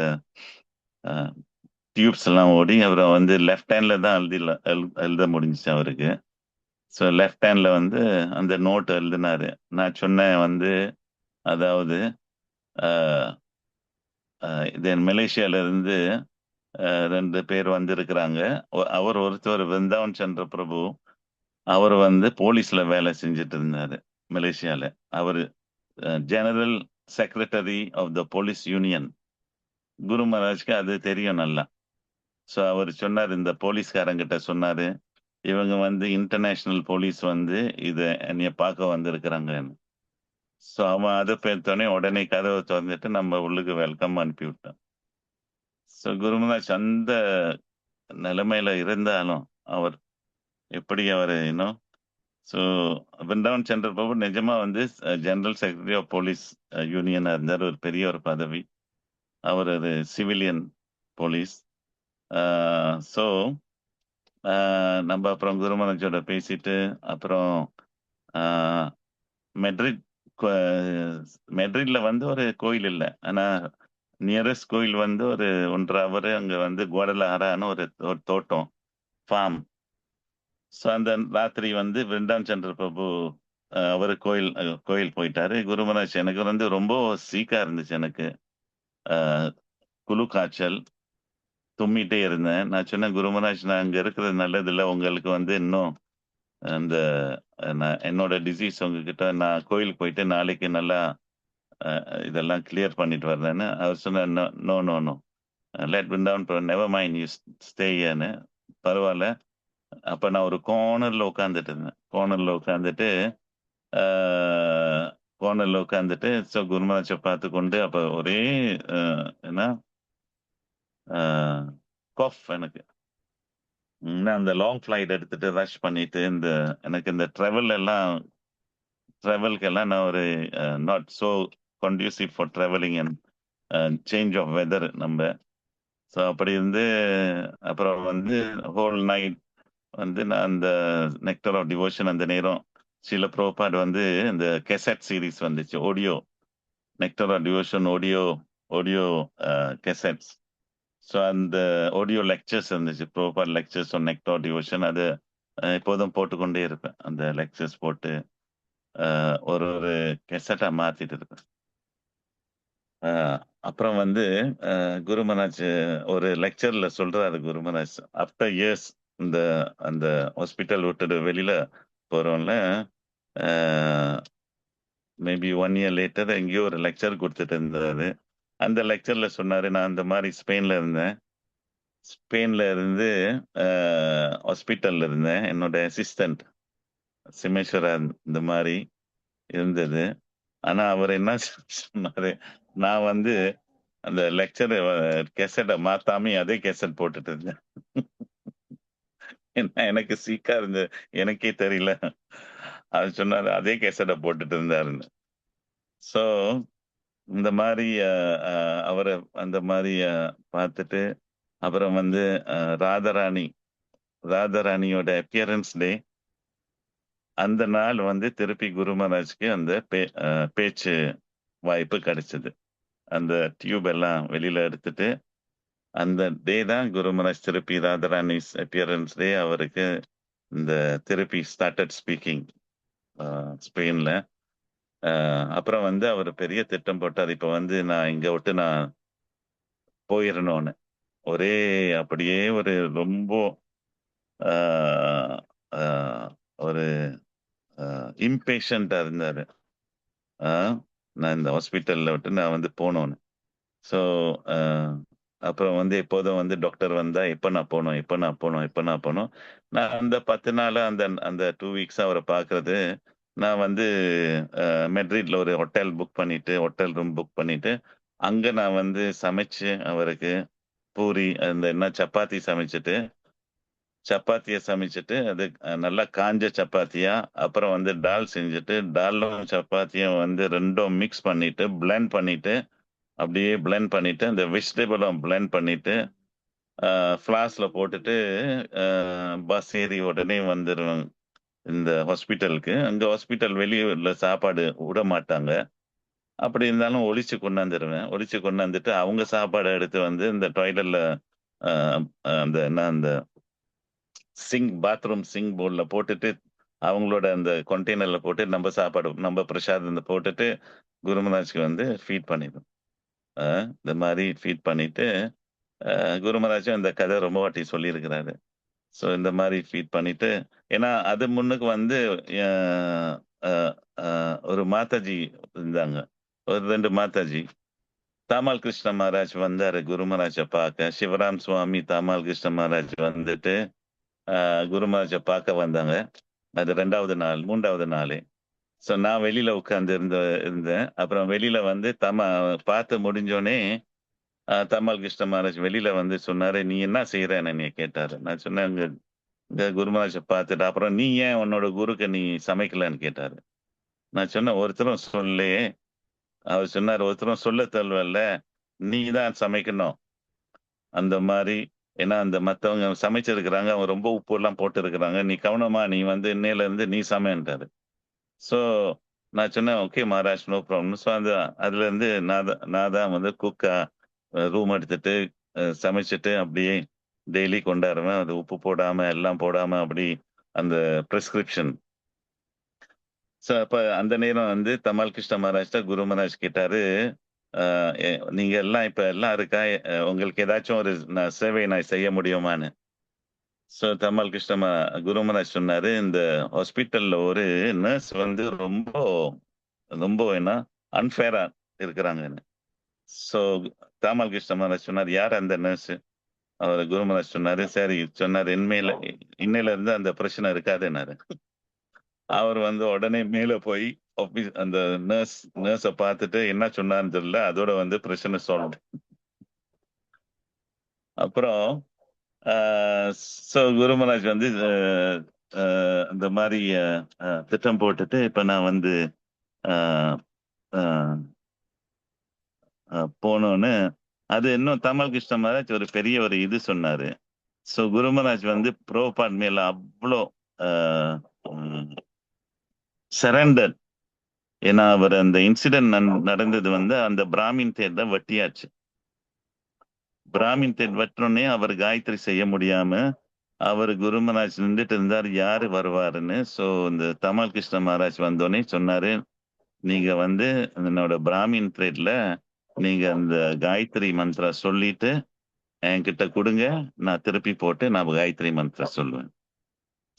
டியூப்ஸ் எல்லாம் ஓடி, அப்புறம் வந்து லெஃப்ட் ஹேண்ட்ல தான் எழுத முடிஞ்சுச்சு அவருக்கு. ஸோ லெஃப்ட் ஹேண்ட்ல வந்து அந்த நோட் எழுதினாரு. நான் சொன்னேன் வந்து, அதாவது இது மலேசியால இருந்து 2 பேர் வந்திருக்கிறாங்க. அவர் ஒருத்தர் விருந்தாவன் சந்திர பிரபு. அவர் வந்து போலீஸ்ல வேலை செஞ்சுட்டு இருந்தாரு மலேசியால. அவர் general secretary of the police union. Guru மகாராஜ்க்கு அது தெரியும் நல்லா. ஸோ அவர் சொன்னார், இந்த போலீஸ்காரங்கிட்ட சொன்னாரு, இவங்க வந்து இன்டர்நேஷனல் போலீஸ் வந்து என்னைய பார்க்க வந்திருக்கிறாங்கன்னு. ஸோ அவன் அதை பேர்த்தோடனே உடனே கதவை திறந்துட்டு நம்ம உள்ளுக்கு வெல்கம் அனுப்பி விட்டான். ஸோ குருமராஜ் அந்த நிலைமையில இருந்தாலும் அவர் எப்படி அவர் இன்னும் ஸோ விருந்தாவன் சந்திர பாபு நிஜமா வந்து ஜெனரல் செக்ரட்டரி ஆஃப் போலீஸ் யூனியனா இருந்தார். ஒரு பெரிய ஒரு பதவி. அவர் ஒரு சிவிலியன் போலீஸ். ஸோ நம்ம அப்புறம் குருமராஜோட பேசிட்டு அப்புறம் மெட்ரிட் மெட்ரிட்ல வந்து ஒரு கோயில் இல்லை, ஆனா நியரஸ்ட் கோயில் வந்து ஒரு 1.5 hour அங்க வந்து குவாடலஹரான்னு ஒரு தோட்டம் ஃபார்ம். ஸோ அந்த ராத்திரி வந்து விருந்தாவன் சந்திர பிரபு அவர் கோயில் போயிட்டாரு. குருமராஜ் எனக்கு வந்து ரொம்ப சீக்கா இருந்துச்சு. எனக்கு குழு காய்ச்சல், தும்மிட்டே இருந்தேன். நான் சொன்னேன், குருமராஜ் நான் அங்க இருக்கிறது நல்லது இல்லை, உங்களுக்கு வந்து இன்னும் அந்த என்னோட டிசீஸ் உங்ககிட்ட, நான் கோயிலுக்கு போயிட்டு நாளைக்கு நல்லா இதெல்லாம் கிளியர் பண்ணிட்டு வர்றேன்னு அவர் சொன்னார். No no no let Vrindavan never mind you ஸ்டேன்னு. பரவாயில்ல. அப்ப நான் ஒரு கார்னர்ல உட்காந்துட்டு இருந்தேன். கோர்னர்ல உட்காந்துட்டு ஸோ குருமராஜை பார்த்து கொண்டு அப்ப ஒரே என்ன காஃப் எனக்கு. நான் அந்த லாங் ஃபிளைட் எடுத்துட்டு ரஷ் பண்ணிட்டு எனக்கு இந்த ட்ராவல்க்கெல்லாம் நான் ஒரு not so conducive for travelling and change of weather நம்ம. ஸோ அப்படி இருந்து அப்புறம் வந்து ஹோல் நைட் வந்து நான் அந்த நெக்டர் ஆஃப் டிவோஷன் அந்த நேரம் சில ப்ரோபாட் வந்து இந்த கெசட் சீரீஸ் வந்துச்சு, audio nectar of devotion audio cassettes. So அந்த ஆடியோ லெக்சர்ஸ் இருந்துச்சு, Prabhupada lectures on nectar of devotion. அது எப்போதும் போட்டுக்கொண்டே இருப்பேன். அந்த லெக்சர்ஸ் போட்டு ஒரு கெசட்டா மாத்திட்டு இருப்பேன். அப்புறம் வந்து குருமராஜ் ஒரு லெக்சர்ல சொல்றாரு, குருமராஜ் ஆஃப்டர் இயர்ஸ் அந்த ஹாஸ்பிட்டல் விட்டுட்டு வெளியில போறோம்ல, மேபி 1 year லேட்டர் எங்கேயோ ஒரு லெக்சர் கொடுத்துட்டு இருந்தாரு. அந்த லெக்சர்ல சொன்னாரு, நான் இந்த மாதிரி ஸ்பெயின்ல இருந்து ஹாஸ்பிட்டல்ல இருந்தேன். என்னோட அசிஸ்டன்ட் சிமேஸ்வரா இந்த மாதிரி இருந்தது. ஆனா அவர் என்ன சொன்னாரு, நான் வந்து அந்த லெக்சர் கெசட்டை மாத்தாம அதே கெசட் போட்டுட்டு இருந்தேன். எனக்கு சீக்கா இருந்தது, எனக்கே தெரியல. அது சொன்னாரு, அதே கெசட்டை போட்டுட்டு இருந்தாருன்னு. ஸோ இந்த மாதிரி அவரை அந்த மாதிரி பார்த்துட்டு அப்புறம் வந்து ராதாராணியோட அப்பியரன்ஸ் டே அந்த நாள் வந்து திருப்பி குருமராஜ்க்கு அந்த பேச்சு வாய்ப்பு கிடைச்சது. அந்த டியூப் எல்லாம் வெளியில எடுத்துட்டு அந்த டே தான் குருமராஜ் திருப்பி ராதாராணிஸ் அப்பியரன்ஸ் டே அவருக்கு இந்த திருப்பி ஸ்டார்டட் ஸ்பீக்கிங் ஸ்பெயின்ல. அப்புறம் வந்து அவர் பெரிய திட்டம் போட்டார், இப்ப வந்து நான் இங்க விட்டு நான் போயிடணும்னு. ஒரே அப்படியே ஒரு ரொம்ப ஒரு இம்பேஷண்டா இருந்தாரு. நான் இந்த ஹாஸ்பிட்டல்ல விட்டு நான் வந்து போனோன்னு. ஸோ அப்புறம் வந்து எப்போதும் வந்து டாக்டர் வந்தா எப்ப நான் போனோம். நான் அந்த 10 நாளா அந்த 2 weeks அவரை பார்க்கறது, நான் வந்து மெட்ரிட்ல ஒரு ஹோட்டல் ரூம் புக் பண்ணிட்டு அங்க நான் வந்து சமைச்சு அவருக்கு பூரி அந்த என்ன சப்பாத்தியை சமைச்சிட்டு அது நல்லா காஞ்ச சப்பாத்தியா, அப்புறம் வந்து டால் செஞ்சுட்டு டாலும் சப்பாத்தியும் வந்து ரெண்டும் மிக்ஸ் பண்ணிட்டு பிளெண்ட் பண்ணிட்டு அந்த வெஜிடபிளும் பிளெண்ட் பண்ணிட்டு ஃபிளாஸ்ல போட்டுட்டு பஸ் ஏறி உடனே வந்துடுவேன் இந்த ஹாஸ்பிட்டலுக்கு. அங்க ஹாஸ்பிட்டல் வெளியூர்ல சாப்பாடு விட மாட்டாங்க. அப்படி இருந்தாலும் ஒளிச்சு கொண்டாந்துருவேன். ஒளிச்சு கொண்டாந்துட்டு அவங்க சாப்பாடை எடுத்து வந்து இந்த டாய்லெட்ல அந்த என்ன அந்த பாத்ரூம் சிங்க் போர்ட்ல போட்டுட்டு அவங்களோட அந்த கண்டெய்னர்ல போட்டு நம்ம சாப்பாடு நம்ம பிரசாதத்தை போட்டுட்டு குருமராஜ்க்கு வந்து ஃபீட் பண்ணிடும். இந்த மாதிரி ஃபீட் பண்ணிட்டு குருமராஜும் இந்த கதை ரொம்ப வாட்டி சொல்லியிருக்கிறாரு. ஸோ இந்த மாதிரி ஃபீட் பண்ணிட்டு ஏன்னா அது முன்னுக்கு வந்து அஹ், அஹ், ஒரு மாதாஜி இருந்தாங்க, ஒரு 2 மாதாஜி. தாமால் கிருஷ்ண மகாராஜ் வந்தாரு குருமராஜை பார்க்க. சிவராம் சுவாமி தாமால் கிருஷ்ண மகாராஜ் வந்துட்டு குருமராஜை பார்க்க வந்தாங்க. அது 2வது நாள் 3வது நாள். ஸோ நான் வெளியில உட்கார்ந்து இருந்தேன். அப்புறம் வெளியில வந்து பார்த்து முடிஞ்சோடனே தாமால் கிருஷ்ண மகாராஜ் வெளியில வந்து சொன்னாரு, நீ என்ன செய்யறன்னு என்னைய கேட்டாரு. நான் சொன்னேன், இந்த குருமராஜை பார்த்துட்டு அப்புறம் நீ ஏன் உன்னோட குருக்கு நீ சமைக்கலன்னு கேட்டாரு. நான் சொன்னேன், ஒருத்தரும் சொல்லையே. அவர் சொன்னார், ஒருத்தரும் சொல்ல தேவையில்ல, நீ தான் சமைக்கணும் அந்த மாதிரி. ஏன்னா அந்த மத்தவங்க சமைச்சிருக்கிறாங்க, அவங்க ரொம்ப உப்பு எல்லாம் போட்டு இருக்கிறாங்க, நீ கவனமா நீ வந்து இன்னையில இருந்து நீ சமைன்றாரு. ஸோ நான் சொன்னேன், okay Maharaj, no problem. So அதுல இருந்து நான் தான் வந்து குக்கா ரூம் எடுத்துட்டு சமைச்சிட்டு அப்படியே டெய்லி கொண்டாடுவேன். அது உப்பு போடாம எல்லாம் போடாம அப்படி அந்த பிரிஸ்கிரிப்ஷன். ஸோ அப்ப அந்த நேரம் வந்து தமால் கிருஷ்ண மகாராஜ் தான் குரு மகாராஜ் கேட்டாரு, நீங்க எல்லாம் இப்ப எல்லாம் இருக்கா, உங்களுக்கு ஏதாச்சும் ஒரு சேவை நான் செய்ய முடியுமான்னு. ஸோ தமால் கிருஷ்ண குரு மகாராஜ் சொன்னாரு, இந்த ஹாஸ்பிட்டல்ல ஒரு நர்ஸ் வந்து ரொம்ப ரொம்ப என்ன அன்ஃபேரா இருக்கிறாங்கன்னு. ஸோ தாமல் கிருஷ்ண மகாராஜ் சொன்னார், யார் அந்த நர்ஸ்? அவர் குரு மகாராஜ் சொன்னாரு, சரி சொன்னாரு, இன்னையில இருந்து அந்த பிரச்சனை இருக்காதுன்னாரு. அவர் வந்து உடனே மேல போய் அந்த நர்ஸ பார்த்துட்டு என்ன சொன்னான்னு தெரியல, அதோட வந்து பிரச்சனை சால்வ். அப்புறம் ஸோ குருமராஜ் வந்து இந்த மாதிரி திட்டம் போட்டுட்டு இப்ப நான் வந்து போனோன்னு அது இன்னும் தமல் கிருஷ்ண மகாராஜ் ஒரு பெரிய ஒரு இது சொன்னாரு. ஸோ குருமராஜ் வந்து ப்ரோபாட் மேல அவ்வளோ சரண்டர். ஏன்னா அவர் அந்த இன்சிடென்ட் நடந்தது வந்து அந்த பிராமின் தேர் தான் வட்டியாச்சு. பிராமின் தேர் வட்டோடனே அவர் காயத்ரி செய்ய முடியாம அவர் குருமராஜ் நின்றுட்டு இருந்தார், யாரு வருவாருன்னு. ஸோ இந்த தமால் கிருஷ்ண மகாராஜ் வந்தோடனே சொன்னாரு, நீங்க வந்து என்னோட பிராமின் த்ரெட்ல நீங்க அந்த காயத்ரி மந்திர சொல்லிட்டு என்கிட்ட கொடுங்க, நான் திருப்பி போட்டு நான் காயத்ரி மந்திர சொல்லுவேன்.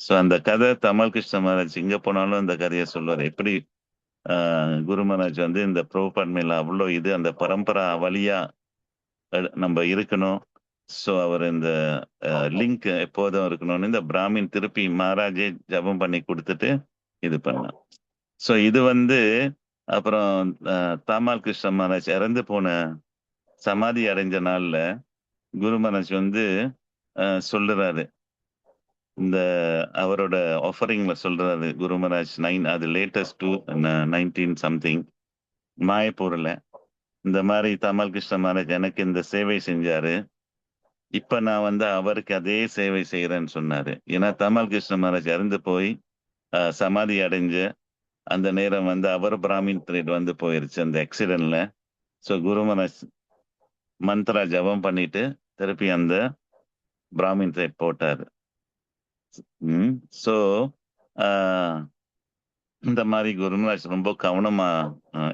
ஸோ அந்த கதை தமால் கிருஷ்ண மகாராஜ் இங்க போனாலும் அந்த கதையை சொல்லுவார். எப்படி குரு மகாராஜ் வந்து இந்த ப்ரோபாட் மேல அவ்வளோ இது அந்த பரம்பரா வழியா நம்ம இருக்கணும். ஸோ அவர் இந்த லிங்க் எப்போதும் இருக்கணும்னு இந்த பிராமின் திருப்பி மகாராஜே ஜபம் பண்ணி கொடுத்துட்டு இது பண்ணலாம். ஸோ இது வந்து அப்புறம் தாமால் கிருஷ்ண மகாராஜ் இறந்து போன சமாதி அடைஞ்ச நாள்ல குரு மகாராஜ் வந்து சொல்லுறாரு, இந்த அவரோட ஆஃபரிங்ல சொல்றாரு குரு மகாராஜ் அது லேட்டஸ்ட் 19 சம்திங் மாயப்பூர்ல இந்த மாதிரி தாமால் கிருஷ்ண மகாராஜ் எனக்கு இந்த சேவை செஞ்சாரு, இப்ப நான் வந்து அவருக்கு அதே சேவை செய்யறேன்னு சொன்னாரு. ஏன்னா தாமால் கிருஷ்ண மகாராஜ் இறந்து போய் சமாதி அடைஞ்ச அந்த நேரம் வந்து அவர் பிராமின் த்ரெட் வந்து போயிருச்சு அந்த ஆக்சிடென்ட்ல. ஸோ குரு மகாராஜ் மந்த்ரா ஜபம் பண்ணிட்டு திருப்பி அந்த பிராமின் த்ரெட் போட்டாரு. ஸோ இந்த மாதிரி குருமராஜ் ரொம்ப கவனமா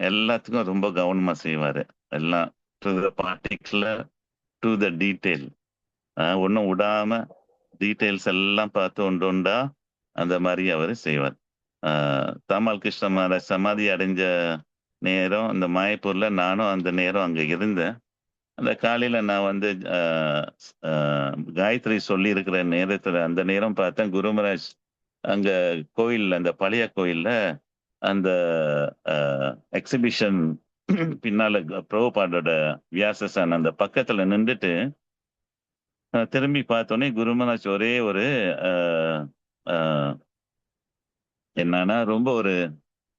எல்லாத்துக்கும் ரொம்ப கவனமா செய்வாரு. எல்லாம் to the particular to the detail, ஒன்றும் விடாம டீட்டெயில்ஸ் எல்லாம் பார்த்து உண்டா அந்த மாதிரி அவர் செய்வார். தாமால் கிருஷ்ண மகாராஜ் சமாதி அடைஞ்ச நேரம் அந்த மாயப்பூர்ல நானும் அந்த நேரம் அங்க இருந்தேன். அந்த காலையில நான் வந்து காயத்ரி சொல்லி இருக்கிற நேரத்துல அந்த நேரம் பார்த்தேன் குருமராஜ் அங்க கோயில்ல அந்த பழைய கோயில்ல அந்த எக்ஸிபிஷன் பின்னால பிரபுபாடோட வியாசசன் அந்த பக்கத்துல நின்றுட்டு திரும்பி பார்த்தோன்னே குருமராஜ் ஒரே ஒரு என்னன்னா ரொம்ப ஒரு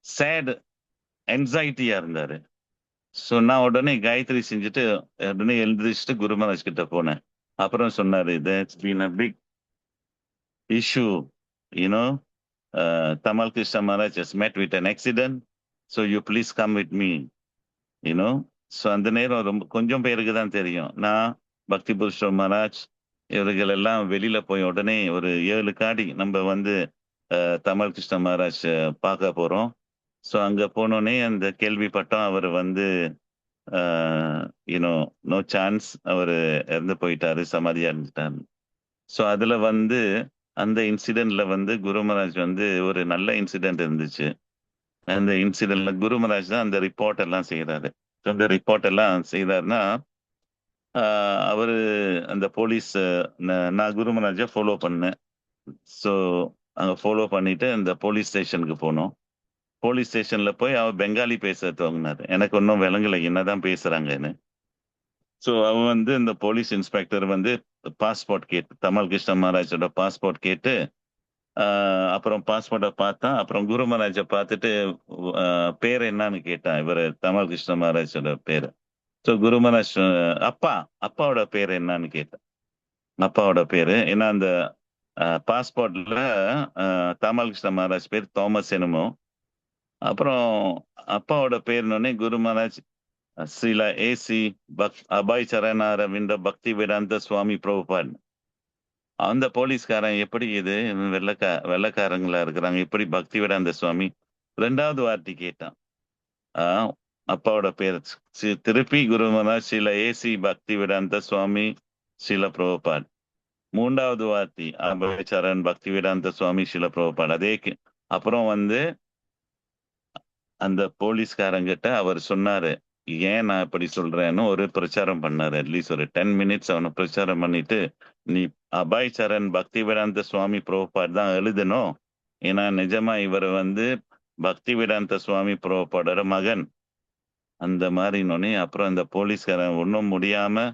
சேட் என்சைட்டியா இருந்தாரு. ஸோ நான் உடனே காயத்ரி செஞ்சுட்டு உடனே எழுந்திரிச்சிட்டு குருமராஜ் கிட்ட போனேன். அப்புறம் சொன்னாரு, that's been a big issue, you know, Tamal Krishna Maharaj just met with an accident, so you please come with me, you know. So அந்த நேரம் ரொம்ப கொஞ்சம் பேருக்கு தான் தெரியும். நான், பக்தி புருஷோத் மகாராஜ், இவர்கள் எல்லாம் வெளியில போய் உடனே ஒரு 7 காடி நம்ம வந்து தமல் கிருஷ்ண மகாராஜ் பார்க்க போறோம். ஸோ அங்க போனோடனே அந்த கேள்விப்பட்டோம் அவர் வந்து யூனோ நோ சான்ஸ், அவர் இறந்து போயிட்டாரு, சமாதியா இருந்துட்டாரு. ஸோ அதுல வந்து அந்த இன்சிடென்ட்ல வந்து குரு மகாராஜ் வந்து ஒரு நல்ல இன்சிடென்ட் இருந்துச்சு. அந்த இன்சிடென்ட்ல குரு மகாராஜ் தான் அந்த ரிப்போர்ட் எல்லாம் செய்யறாரு. அந்த ரிப்போர்ட் எல்லாம் செய்தாருன்னா அவரு அந்த போலீஸ், நான் குரு மகாராஜை ஃபாலோ பண்ணேன். ஸோ அங்கே ஃபாலோ பண்ணிட்டு அந்த போலீஸ் ஸ்டேஷனுக்கு போனோம். போலீஸ் ஸ்டேஷன்ல போய் அவர் பெங்காலி பேச துவங்கினாரு. எனக்கு ஒன்றும் விளங்கலை என்னதான் பேசுறாங்கன்னு. ஸோ அவன் வந்து இந்த போலீஸ் இன்ஸ்பெக்டர் வந்து பாஸ்போர்ட் கேட்டு, தமல் கிருஷ்ண மகாராஜோட பாஸ்போர்ட் கேட்டு, அப்புறம் பாஸ்போர்ட்டை பார்த்தான். அப்புறம் குரு மகாராஜை பார்த்துட்டு பேர் என்னன்னு கேட்டான், இவர் தமல் கிருஷ்ண மகாராஜோட பேரு. ஸோ குரு மகாராஜ் அப்பாவோட பேர் என்னன்னு கேட்டேன். அப்பாவோட பேரு ஏன்னா அந்த பாஸ்போர்ட்ல தமல் கிருஷ்ண மகாராஜ் பேர் தாமஸ் என்னமோ. அப்புறம் அப்பாவோட பேர்னோடனே குரு மகாராஜ் ஸ்ரீல ஏசி அபாய் சரண அரவிந்த பக்தி வேதாந்த சுவாமி பிரபுபாத். அந்த போலீஸ்காரன் எப்படி இது வெள்ளக்காரங்களா இருக்கிறாங்க, எப்படி பக்தி வேதாந்த சுவாமி? 2வது வார்த்தை கேட்டான், அப்பாவோட பேர். திருப்பி குரு மகாராஜ் ஸ்ரீல ஏசி பக்தி வேதாந்த சுவாமி ஸ்ரீல பிரபுபாத். 3வது வார்த்தை அபய சரண் பக்தி வேதாந்த சுவாமி ஸ்ரீல பிரபுபாத். அதே அப்புறம் வந்து அந்த போலீஸ்காரங்கிட்ட அவர் சொன்னாரு, ஏன் நான் இப்படி சொல்றேன்னு ஒரு பிரச்சாரம் பண்ணாரு. அட்லீஸ்ட் ஒரு 10 மினிட்ஸ் அவனை பிரச்சாரம் பண்ணிட்டு, நீ அபாய் சரண் பக்தி வேதாந்த சுவாமி பிரபுபாத் தான் எழுதணும், ஏன்னா நிஜமா இவர் வந்து பக்தி வேதாந்த சுவாமி பிரபுபாடோட மகன். அந்த மாதிரினோடனே அப்புறம் அந்த போலீஸ்காரன் ஒன்றும் முடியாம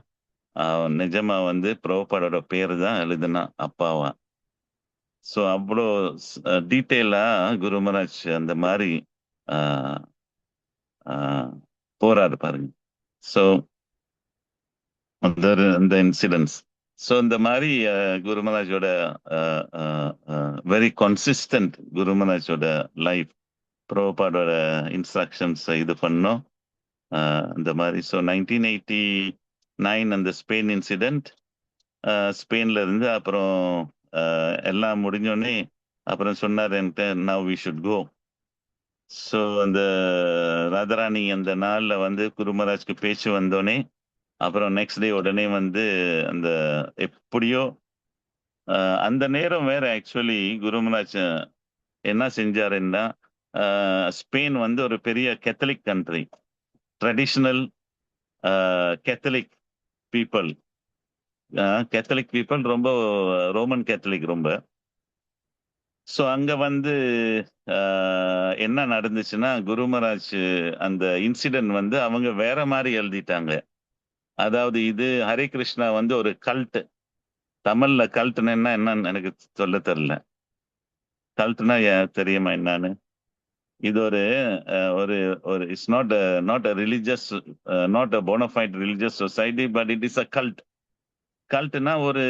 நிஜமா வந்து பிரபுபாடோட பேரு தான் எழுதுனா அப்பாவா. ஸோ அவ்வளோ டீட்டெயிலா குரு மகாராஜ் அந்த மாதிரி போறாரு பாருங்க. ஸோ அந்த இன்சிடென்ட்ஸ். ஸோ இந்த மாதிரி குரு மகாராஜோட வெரி கன்சிஸ்டன்ட் குரு மகாராஜோட லைஃப், பிரபுபாடோட இன்ஸ்ட்ரக்ஷன்ஸ் இது பண்ணோம் இந்த மாதிரி. ஸோ 1989 அந்த ஸ்பெயின் இன்சிடென்ட், ஸ்பெயின்ல இருந்து அப்புறம் எல்லாம் முடிஞ்சோடனே அப்புறம் சொன்னார் என்கிட்ட, now we should go. So அந்த ராதாராணி அந்த நாள்ல வந்து குரு மகாராஜ்க்கு பேச்சு வந்தோடனே அப்புறம் நெக்ஸ்ட் டே உடனே வந்து அந்த எப்படியோ அந்த நேரம் வேற ஆக்சுவலி குரு மகாராஜ் என்ன செஞ்சாருன்னா, ஸ்பெயின் வந்து ஒரு பெரிய Catholic country, traditional Catholic people, Catholic people ரொம்ப ரோமன் கேத்தலிக் ரொம்ப. ஸோ அங்க வந்து என்ன நடந்துச்சுன்னா, குரு மகாராஜ் அந்த இன்சிடென்ட் வந்து அவங்க வேற மாதிரி எழுதிட்டாங்க. அதாவது இது ஹரே கிருஷ்ணா வந்து ஒரு கல்ட். தமிழ்ல கல்ட்னா என்னன்னு எனக்கு சொல்ல தெரியல. கல்ட்னா தெரியுமா என்னன்னு? இது ஒரு ஒரு ஒரு it's not a religious, not a bonafide religious society, but it is a cult. கல்ட்னா ஒரு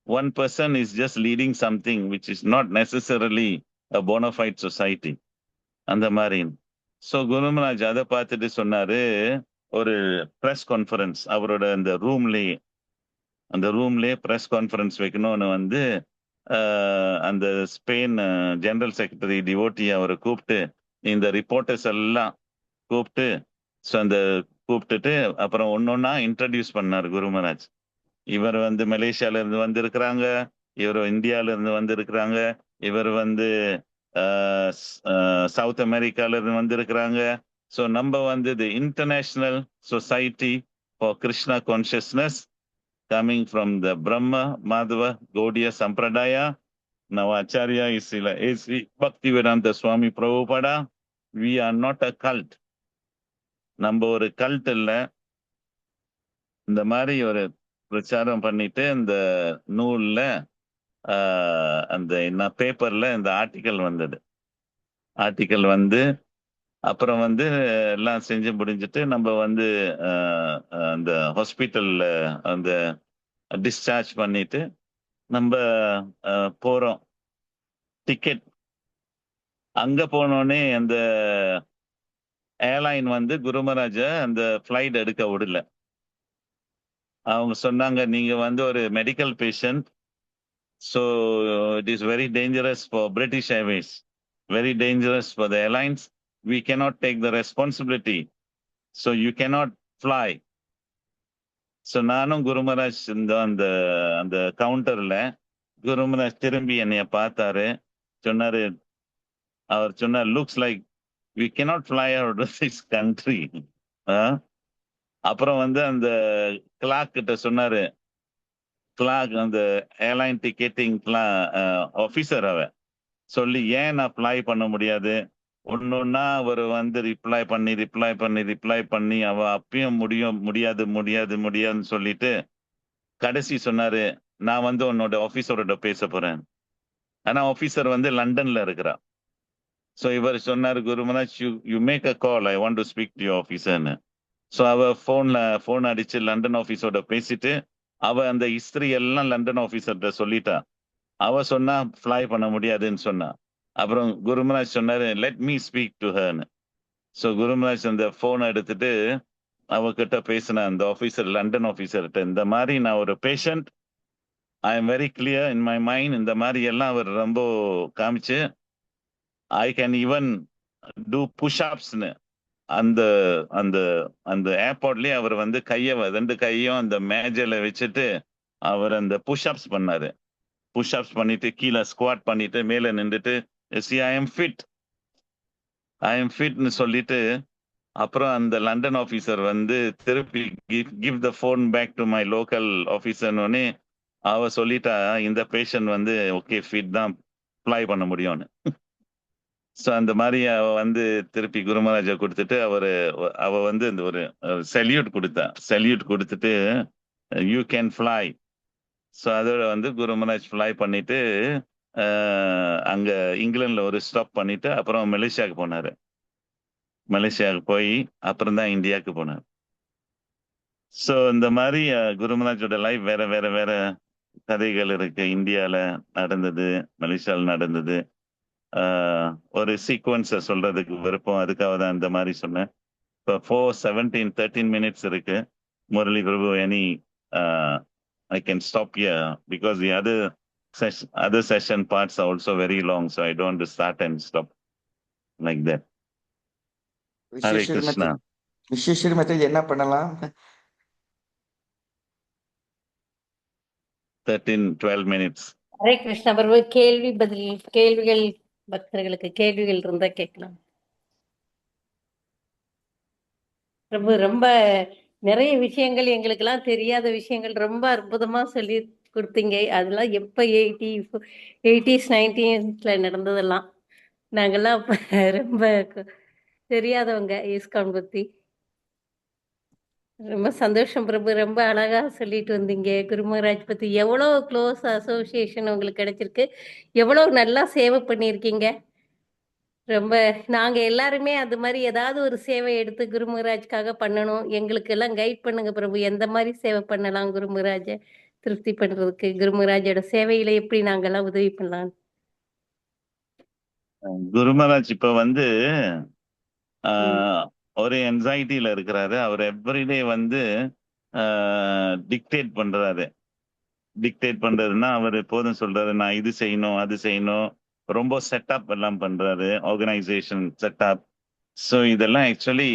one person is just leading something which is not necessarily a bona fide society. அந்த மாதிரி. ஸோ குரு மகாராஜ் அதை பார்த்துட்டு சொன்னாரு, ஒரு ப்ரெஸ் கான்ஃபரன்ஸ் அவரோட அந்த ரூம்லேயே ப்ரெஸ் கான்ஃபரன்ஸ் வைக்கணும்னு வந்து அந்த ஸ்பெயின் ஜெனரல் செக்ரட்டரி டிவோட்டி அவரை கூப்பிட்டு இந்த ரிப்போர்ட்டர்ஸ் எல்லாம் கூப்பிட்டு, ஸோ அந்த கூப்பிட்டுட்டு அப்புறம் ஒன்னொன்னா இன்ட்ரடியூஸ் பண்ணார் குரு மகாராஜ். இவர் வந்து மலேசியால இருந்து வந்திருக்கிறாங்க, இவர் இந்தியால இருந்து வந்திருக்கிறாங்க, இவர் வந்து சவுத் அமெரிக்கால இருந்து வந்திருக்கிறாங்க. ஸோ நம்ம வந்து தி international society for Krishna consciousness coming from the பிரம்ம மாதவ கௌடிய சம்பிரதாயா, நவ Acharya இஸ்ல AC Bhakti Vedanta Swami Prabhupada. We are not a cult. நம்ம ஒரு கல்ட் இல்லை. இந்த மாதிரி ஒரு பிரச்சாரம் பண்ணிட்டு இந்த நூல்ல அந்த என்ன பேப்பர்ல இந்த ஆர்டிக்கல் வந்தது. ஆர்டிக்கல் வந்து அப்புறம் வந்து எல்லாம் செஞ்சு முடிஞ்சிட்டு நம்ம வந்து அந்த ஹாஸ்பிட்டல்ல அந்த டிஸ்சார்ஜ் பண்ணிட்டு நம்ம போறோம். டிக்கெட். அங்க போனோடனே அந்த ஏர்லைன் வந்து குருமராஜ அந்த ஃபிளைட் எடுக்க விடல. அவங்க சொன்னாங்க, நீங்க வந்து ஒரு medical patient, so it is very dangerous for British Airways, very dangerous for the airlines, we cannot take the responsibility, so you cannot fly. So நானும் குருமராஜ் இந்த அந்த அந்த கவுண்டர்ல குருமராஜ் திரும்பி என்னைய பார்த்தாரு, சொன்னாரு, அவர் சொன்னார், looks like we cannot fly out of this country. அப்புறம் வந்து அந்த கிளார்க் கிட்ட சொன்னாரு, கிளார்க் அந்த ஏர்லைன் டிக்கெட்டிங் ஆஃபீஸர் அவ சொல்லி, ஏன் நான் ஃப்ளை பண்ண முடியாது, ஒன்னொன்னா அவர் வந்து ரிப்ளை பண்ணி அவ அப்பயும் முடியாது முடியாதுன்னு சொல்லிட்டு கடைசி சொன்னாரு, நான் வந்து உன்னோட ஆபீசரோட பேச போறேன். ஆனா ஆபீசர் வந்து லண்டன்ல இருக்கிறா. ஸோ இவர் சொன்னாரு, Gurumaharaj, you make a call, I want to speak to ஆஃபீஸர்னு. ஸோ அவ ஃபோன் அடிச்சு லண்டன் ஆஃபீஸரோட பேசிட்டு அவ அந்த ஹிஸ்டரி எல்லாம் லண்டன் ஆஃபீஸர்கிட்ட சொல்லிட்டா. அவ சொன்னா ஃப்ளை பண்ண முடியாதுன்னு சொன்னா. அப்புறம் குருமராஜ் சொன்னாரு, லெட் மீ ஸ்பீக் டு ஹர்னு. ஸோ குருமராஜ் அந்த போனை எடுத்துட்டு அவகிட்ட பேசின அந்த ஆஃபீஸர், லண்டன் ஆஃபீஸர்கிட்ட, இந்த மாதிரி நான் ஒரு patient, I am very clear in my mind, இந்த மாதிரி எல்லாம் அவர் ரொம்ப காமிச்சு, ஐ கேன் ஈவன் டூ புஷ்அப்ஸ்னு அந்த அந்த அந்த ஏர்போர்ட்லயே அவர் வந்து ரெண்டு கையும் அந்த மேஜையில வச்சுட்டு அவர் அந்த புஷ்அப்ஸ் பண்ணாரு. புஷ்அப்ஸ் பண்ணிட்டு கீழே ஸ்குவாட் பண்ணிட்டு மேல நின்றுட்டு, ஐ எம் ஃபிட்னு சொல்லிட்டு, அப்புறம் அந்த லண்டன் ஆஃபீஸர் வந்து திருப்பி give the phone back to my local ஆஃபீஸர்னு அவ சொல்லிட்டா, இந்த பேஷண்ட் வந்து ஓகே ஃபிட் தான், ஃப்ளை பண்ண முடியும்னு. ஸோ அந்த மாதிரி அவ வந்து திருப்பி குருமராஜா கொடுத்துட்டு அவ வந்து இந்த ஒரு சல்யூட் கொடுத்துட்டு, யூ கேன் ஃப்ளை. ஸோ அதோட வந்து குருமராஜ் ஃப்ளை பண்ணிட்டு அங்க இங்கிலாந்துல ஒரு ஸ்டாப் பண்ணிட்டு அப்புறம் மலேசியாவுக்கு போனாரு. மலேசியாவுக்கு போய் அப்புறம் தான் இந்தியாவுக்கு போனார். ஸோ இந்த மாதிரி குருமராஜோட லைஃப் வேற வேற வேற கதைகள் இருக்கு. இந்தியால நடந்தது, மலேசியாவில் நடந்தது. ஒரு சீக்வன்ஸை சொல்றதுக்கு விருப்பம், அதுக்காக தான் இந்த மாதிரி சொன்னேன். இப்போ 4:17 minutes இருக்கு. முரளி பிரபு, any I can stop here because the other session parts are also very long, so I don't want to start and stop like that. Hare Krishna. Vishweshwar method என்ன பண்ணலாம்? 13-12 minutes. ஹரே கிருஷ்ணா பிரபு, கேள்விகள் பக்தர்களுக்கு கேள்விகள் இருந்தா கேட்கலாம் பிரபு. ரொம்ப நிறைய விஷயங்கள், எங்களுக்கெல்லாம் தெரியாத விஷயங்கள் ரொம்ப அற்புதமா சொல்லி கொடுத்தீங்க. அதெல்லாம் எப்ப 80s 90s நடந்ததெல்லாம். நாங்கெல்லாம் அப்ப ரொம்ப தெரியாதவங்க இஸ்கான் பத்தி. ரொம்ப சந்தோஷம் பிரபு, ரொம்ப அழகா சொல்லிட்டு வந்தீங்க. குருமராஜ் பத்தி எவ்வளவு க்ளோஸ் அசோசியேஷன் உங்களுக்கு கிடைச்சிருக்கு, எவ்வளவு நல்லா சேவை பண்ணியிருக்கீங்க. ரொம்ப நாங்க எல்லாருமே அது மாதிரி ஏதாவது ஒரு சேவை எடுத்து குருமராஜ்காக பண்ணணும். எங்களுக்கு எல்லாம் கைட் பண்ணுங்க பிரபு, எந்த மாதிரி சேவை பண்ணலாம் குருமராஜ திருப்தி பண்றதுக்கு, குருமராஜோட சேவையில எப்படி நாங்கெல்லாம் உதவி பண்ணலாம். குருமராஜ் இப்ப வந்து ஒரு என்சைட்டில இருக்கிறாரு. அவர் எவ்ரிடே வந்து டிக்டேட் பண்றதுன்னா அவர் எப்போதும் சொல்றாரு, நான் இது செய்யணும் அது செய்யணும், ரொம்ப செட்டப் எல்லாம் பண்றாரு, ஆர்கனைசேஷன் செட்டப். ஸோ இதெல்லாம் ஆக்சுவலி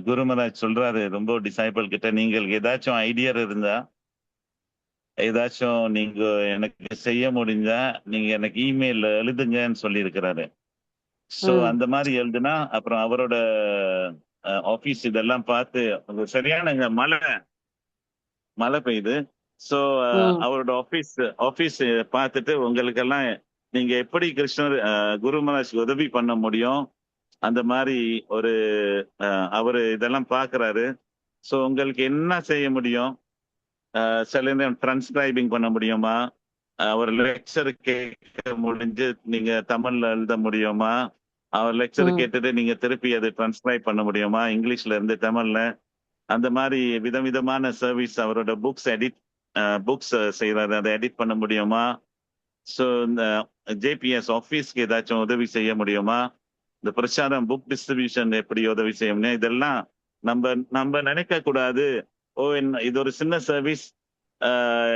குருமராஜ் சொல்றாரு ரொம்ப டிசைபிள் கிட்ட, நீங்கள் ஏதாச்சும் ஐடியா இருந்தா, ஏதாச்சும் நீங்க எனக்கு செய்ய முடிஞ்சா நீங்க எனக்கு இமெயில் எழுதுங்கன்னு சொல்லி இருக்கிறாரு. ஸோ அந்த மாதிரி எழுதுனா அப்புறம் அவரோட ஆபீஸ் இதெல்லாம் பார்த்து, சரியான மழை பெய்யுது. ஸோ அவரோட ஆபீஸ் பார்த்துட்டு, உங்களுக்கெல்லாம் நீங்க எப்படி கிருஷ்ணர் குருமராஜ் உதவி பண்ண முடியும், அந்த மாதிரி ஒரு அவரு இதெல்லாம் பாக்குறாரு. ஸோ உங்களுக்கு என்ன செய்ய முடியும், சில நேரம் டிரான்ஸ்கிரைபிங் பண்ண முடியுமா, அவர் லெக்சர் கேட்க முடிஞ்சு நீங்க தமிழ்ல எழுத முடியுமா, அவர் லெக்சர் கேட்டுட்டு நீங்க திருப்பி அதை டிரான்ஸ்கிரைப் பண்ண முடியுமா இங்கிலீஷ்ல இருந்து தமிழ்ல, அந்த மாதிரி விதவிதமான சர்வீஸ். அவரோட புக்ஸ் செய்யறாரு, அதை எடிட் பண்ண முடியுமா, ஸோ இந்த ஜேபிஎஸ் ஆஃபீஸ்க்கு ஏதாச்சும் உதவி செய்ய முடியுமா? இந்த பிரச்சாரம் புக் டிஸ்ட்ரிபியூஷன் எப்படி உதவி செய்ய முடியும்? இதெல்லாம் நம்ம நினைக்க கூடாது. இது ஒரு சின்ன சர்வீஸ்,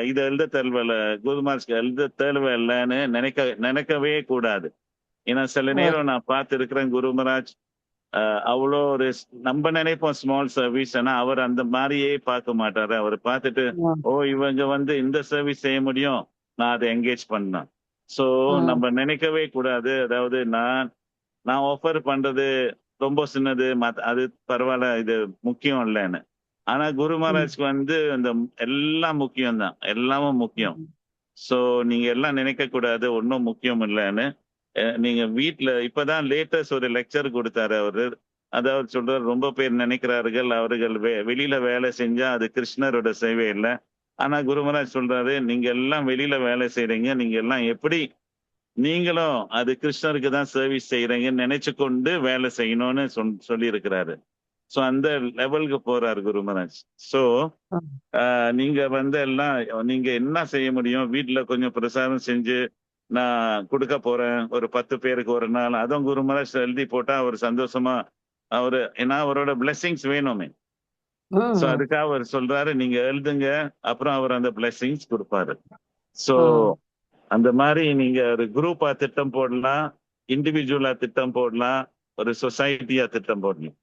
இதை எழுத தேர்வல குருமார்ஸ்க்கு எழுத தேர்வல்லன்னு நினைக்கவே கூடாது. ஏன்னா சில நேரம் நான் பார்த்து இருக்கிறேன் குருமராஜ் அவ்வளோ ஒரு நம்ம நினைப்போம் ஸ்மால் சர்வீஸ், ஆனா அவர் அந்த மாதிரியே பார்க்க மாட்டாரு. அவர் பார்த்துட்டு இவங்க இந்த சர்வீஸ் செய்ய முடியும், நான் அதை என்கேஜ் பண்ணேன். ஸோ நம்ம நினைக்கவே கூடாது, அதாவது நான் ஆஃபர் பண்றது ரொம்ப சின்னது, அது பரவாயில்ல, இது முக்கியம் இல்லைன்னு. ஆனா குரு மகாராஜ்க்கு அந்த எல்லாம் முக்கியம் தான், எல்லாமும் முக்கியம். ஸோ நீங்க எல்லாம் நினைக்க கூடாது ஒன்றும் முக்கியம் இல்லைன்னு. நீங்க வீட்டுல இப்பதான் லேட்டஸ்ட் ஒரு லெக்சர் கொடுத்தாரு அவரு. அதாவது சொல்றாரு, ரொம்ப பேர் நினைக்கிறார்கள் அவர்கள் வெளியில வேலை செஞ்சா அது கிருஷ்ணரோட சேவை இல்லை. ஆனா குரு மகாராஜ் சொல்றாரு, நீங்க எல்லாம் வெளியில வேலை செய்றீங்க, நீங்க எல்லாம் எப்படி நீங்களும் அது கிருஷ்ணருக்கு தான் சர்வீஸ் செய்யறீங்கன்னு நினைச்சு கொண்டு வேலை செய்யணும்னு சொல்லி இருக்கிறாரு. ஸோ அந்த லெவலுக்கு போறாரு குரு மகாராஜ். ஸோ நீங்க எல்லாம் நீங்க என்ன செய்ய முடியும், வீட்டுல கொஞ்சம் பிரசாரம் செஞ்சு நான் கொடுக்க போறேன் ஒரு 10 பேருக்கு ஒரு நாள், அதுவும் குரு மகாராஜ் எழுதி போட்டா அவர் சந்தோஷமா, ஏன்னா அவரோட பிளெஸிங்ஸ் வேணுமே. சோ அதுக்காக அவர் சொல்றாரு, நீங்க எழுதுங்க, அப்புறம் அவர் அந்த பிளெஸிங்ஸ் கொடுப்பாரு. சோ அந்த மாதிரி நீங்க ஒரு குரூப்பா திட்டம் போடலாம், இண்டிவிஜுவலா திட்டம் போடலாம், ஒரு சொசைட்டியா திட்டம் போடலாம்.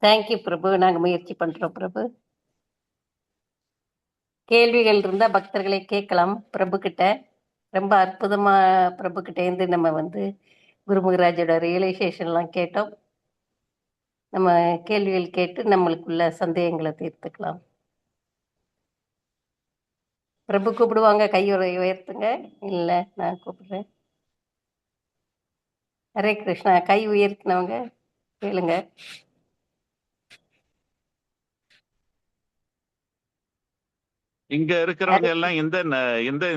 தேங்க்யூ பிரபு, நாங்க முயற்சி பண்றோம் பிரபு. கேள்விகள் இருந்தா பக்தர்களை கேட்கலாம் பிரபு கிட்ட. ரொம்ப அற்புதமா பிரபு கிட்ட இருந்து நம்ம குருமகராஜோட ரியலைசேஷன்லாம் கேட்டோம். நம்ம கேள்விகள் கேட்டு நம்மளுக்குள்ள சந்தேகங்களை தீர்த்துக்கலாம். பிரபு கூப்பிடுவாங்க, கையுறை உயர்த்துங்க. இல்ல, நான் கூப்பிடுறேன். ஹரே கிருஷ்ணா. கை உயர்த்தினவங்க கேளுங்க. இங்க இருக்கிறவங்க எல்லாம்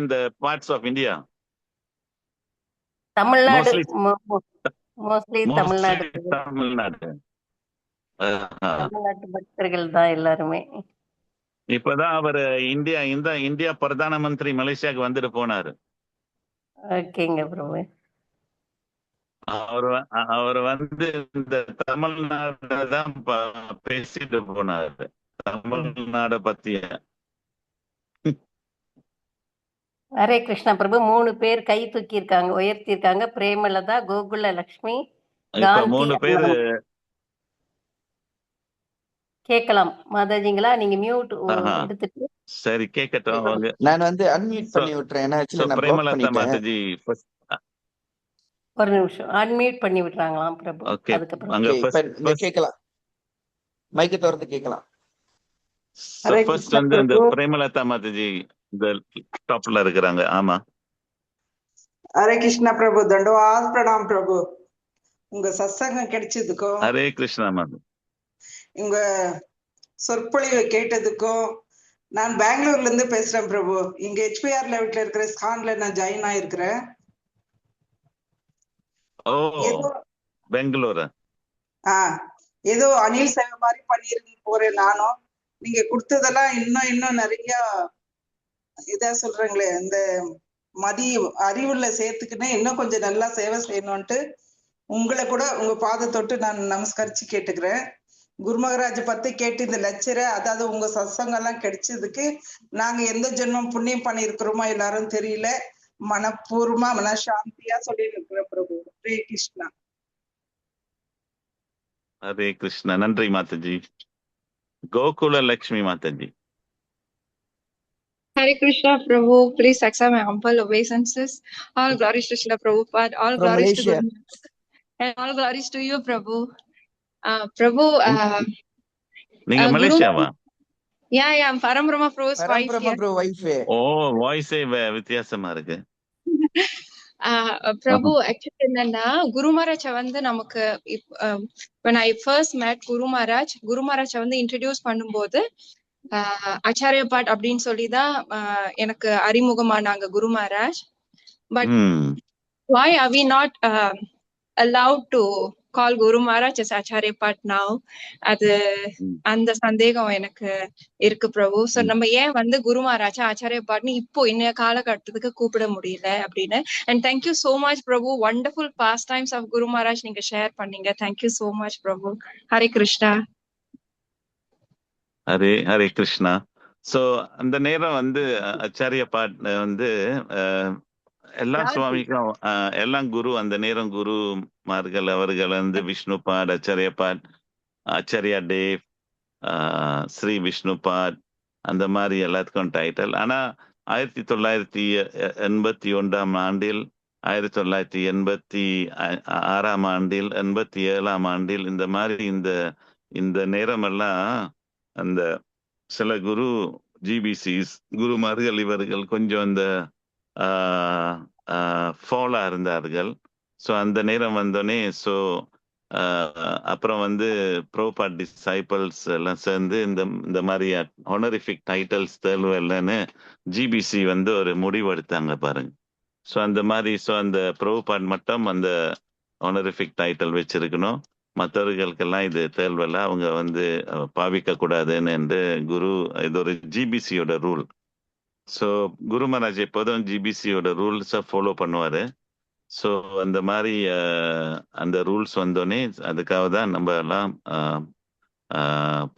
இந்த parts of India? Tamil Nadu, mostly Tamil Nadu. தமிழ்நாட்டு பக்தர்கள் தான் எல்லாருமே. இப்பதான் அவர் இந்தியா பிரதான மந்திரி மலேசியாவுக்கு வந்துட்டு போனாரு. ஓகேங்க பிரபு. அவர் இந்த தமிழ்நாடு தான் பேசிட்டு போனாரு, தமிழ்நாட பத்திய. ஹரே கிருஷ்ணா பிரபு. 3 பேர் கை தூக்கி இருக்காங்க, உயர்த்தி இருக்காங்க. பிரேமலதா, கோகுல லட்சுமி, காந்தி. 3 பேர் கேட்கலாம் மாதாஜிங்களா, நீங்க மியூட் எடுத்துட்டு. சரி, கேட்கட்டும். நான் அன்மியூட் பண்ணி விட்டுறேன். பிரேமலதா மாதாஜி ஒரு நிமிஷம் அன்மியூட் பண்ணி விட்டுறாங்களாம் பிரபு. அதுக்கப்புறம் கேட்கலாம், மைக்க திறந்து கேட்கலாம். ஃபர்ஸ்ட் இந்த பிரேமலதா மாதாஜி இந்த டாப்ல இருக்கிறாங்க. ஆமா. ஹரே கிருஷ்ணா பிரபு. தண்டவாத் பிரணாம் பிரபு. உங்க சத்சங்கம் கிடைச்சதுக்கும், ஹரே கிருஷ்ணா மாதா, உங்க சொற்பொழிவை கேட்டதுக்கும். நான் பெங்களூர்ல இருந்து பேசுறேன் பிரபு. இங்க HPR லெவல்ல இருக்கிற ஸ்கான்ல நான் ஜாயின் ஆயிருக்கிறேன். பெங்களூர். ஏதோ அணில் சேவை மாதிரி பண்ணிருக்கு போறேன் நானும். நீங்க கொடுத்ததெல்லாம் இன்னும் நிறைய இதா சொல்றீங்களே, இந்த அறிவுல சேர்த்துக்கின்னு இன்னும் கொஞ்சம் நல்லா சேவை செய்யணும்ட்டு உங்களை கூட உங்க பாத தொட்டு நான் நமஸ்கரிச்சு கேட்டுக்கிறேன். குருமகராஜ் பத்தி கேட்டு இந்த லெக்சரை, அதாவது உங்க சத்சங்கெல்லாம் கிடைச்சதுக்கு நாங்க எந்த ஜென்மம் புண்ணியம் பண்ணிருக்கிறோமோ எல்லாரும் தெரியல, மனப்பூர்வமா மனசாந்தியா சொல்லி இருக்கிற பிரபு. ஹரே கிருஷ்ணா. ஹரே கிருஷ்ணா. நன்றி Mataji. Gokula Lakshmi Mataji. Hare Krishna Prabhu, please accept my humble obeisances. All glories to Srila Prabhupada, all glories to Guru, and all glories to you Prabhu. Prabhu, நீங்க மலேசியாவா? Yeah, I'm Parambrahma Prabhu's wife. வாய்ஸே வித்தியாசமா இருக்கு. Prabhu, actually என்னன்னா குரு மகாராஜ் நமக்கு when I first met Guru Maharaj introduce பண்ணும்போது ஆச்சாரிய பாட் அப்படின்னு சொல்லிதான் எனக்கு அறிமுகமானாங்க Guru Maharaj. But why are we not allowed to call Guru Maharaj as Acharya Pat now. அது ம், அந்த சந்தேகம் எனக்கு இருக்கு பிரபு. சோ ம். நம்ம ஏன் வந்து குரு மகாராஜா ஆச்சாரிய பாட்னு இப்போ இன்னைய காலகட்டத்துக்கு கூப்பிட முடியல அப்படின்னு. And thank you so much Prabhu. Wonderful pastimes of Guru Maharaj நீங்க ஷேர் பண்ணீங்க. Thank you so much Prabhu. Hare Krishna. Hare Hare Krishna. So அந்த நேரம் வந்து ஆச்சாரிய பாட் வந்து எல்லா சுவாமிக்கும் எல்லாம் குரு, அந்த நேரம் குருமார்கள் அவர்கள் வந்து விஷ்ணு பாட், ஆச்சாரிய பாட், ஆச்சாரியா டேவ், ஸ்ரீ விஷ்ணு பாட், அந்த மாதிரி எல்லாத்துக்கும் டைட்டில். ஆனா 1981 ஆண்டில், 1986 ஆண்டில், 87 ஆண்டில் இந்த மாதிரி இந்த நேரம் எல்லாம் அந்த சில குரு ஜிபிசிஸ் குருமார்கள் இவர்கள் கொஞ்சம் இந்த ஃபாலா இருந்தார்கள். ஸோ அந்த நேரம் வந்தோடனே ஸோ அப்புறம் வந்து ப்ரோபாட் டிசைபிள்ஸ் எல்லாம் சேர்ந்து இந்த மாதிரி ஹானரிஃபிக் டைட்டில்ஸ் தேர்வுன்னு ஜிபிசி வந்து ஒரு முடிவு எடுத்தாங்க பாருங்க. ஸோ அந்த மாதிரி ஸோ அந்த ப்ரோபாட் மட்டும் அந்த ஹானரிஃபிக் டைட்டில் வச்சிருக்கணும், மற்றவர்களுக்கெல்லாம் இது தேர்வல்ல, அவங்க வந்து பாவிக்க கூடாதுன்னு என்று குரு, இது ஒரு ஜிபிசியோட ரூல். ஸோ குரு மகாராஜ் எப்போதும் ஜிபிசியோட ரூல்ஸை ஃபாலோ பண்ணுவாரு. ஸோ அந்த மாதிரி அந்த ரூல்ஸ் வந்தோடனே அதுக்காக தான் நம்ம எல்லாம்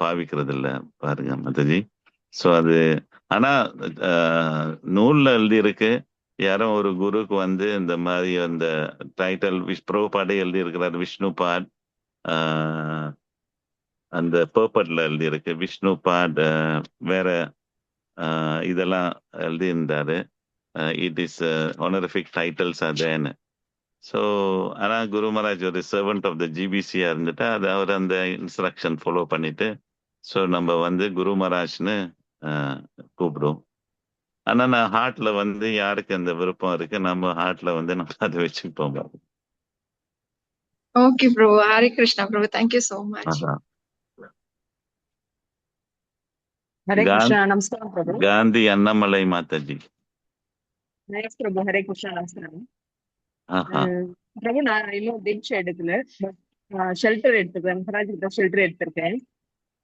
பாவிக்கிறது இல்லை பாருங்க மாதாஜி. ஸோ அது ஆனா நூல்ல எழுதி இருக்கு, யாரும் ஒரு குருக்கு வந்து இந்த மாதிரி அந்த டைட்டில் ப்ரோபாடே எழுதி இருக்கிறார், விஷ்ணு பாட், அந்த பர்பட்ல எழுதி இருக்கு விஷ்ணு பாட், வேற இதெல்லாம் எழுதி இருந்தாரு. இட் இஸ் ஹானரிஃபிக் டைட்டில்ஸ் அதேன்னு. ஸோ ஆனா குரு மகாராஜ் ஒரு சர்வெண்ட் ஆஃப் த ஜிபிசியா இருந்துட்டு அது அவர் அந்த இன்ஸ்ட்ரக்ஷன் ஃபாலோ பண்ணிட்டு ஸோ நம்ம வந்து குரு மகாராஜ்னு கூப்பிடுவோம். ஆனா நான் ஹார்ட்ல வந்து யாருக்கு அந்த விருப்பம் இருக்கு நம்ம ஹார்ட்ல வந்து நம்ம அதை வச்சுப்போம். Okay Prabhu. Hare Krishna Prabhu. Thank you so much. Hare Krishna नमस्कार प्रभु. காந்தி அண்ணாமலை மாதாஜி. நைஸ் பிரபு. ஹரே கிருஷ்ணா நமஸ்காரம். ஆஹா. பிரபு நான் இன்னும் தீட்சை எடுக்கல, ஷெல்டர் எடுத்துக்கிறேன். மகாராஜ் கிட்ட ஷெல்டர் எடுத்திருக்கேன்.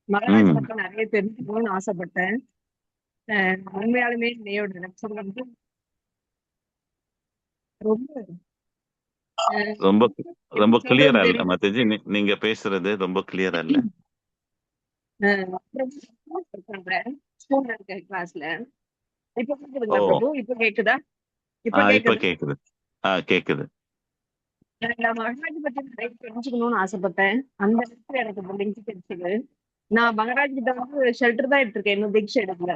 மகாராஜ் பக்கம் நிறைய தெரிஞ்சுக்கணும்னு ஆசைப்பட்டேன். உண்மையாலுமே நீயோட லெக்சர் வந்து ரொம்ப ரொம்ப ரொம்ப கிளியரா இல்ல தெரியும். மாதாஜி, நீங்க பேசுறது ரொம்ப கிளியரா இல்ல. ஸ்கூல்ல இருக்க கிளாஸ்ல இப்ப கேக்குதுங்களா ஓ. பிரபு? இப்ப கேக்குதா? இப்ப இப்ப கேக்குதா? கேக்குது. கேக்குது. நான் மகாராஜ் பத்தி நிறைய தெரிஞ்சுக்கணும்னு ஆசைப்பட்டேன். அந்த இடத்துல எனக்கு லிங்க் கிடைச்சது. நான் மகாராஜ் கிட்ட வந்து ஷெல்டர் தான் எடுத்திருக்கேன், இன்னும் தீட்சை எடுக்கல.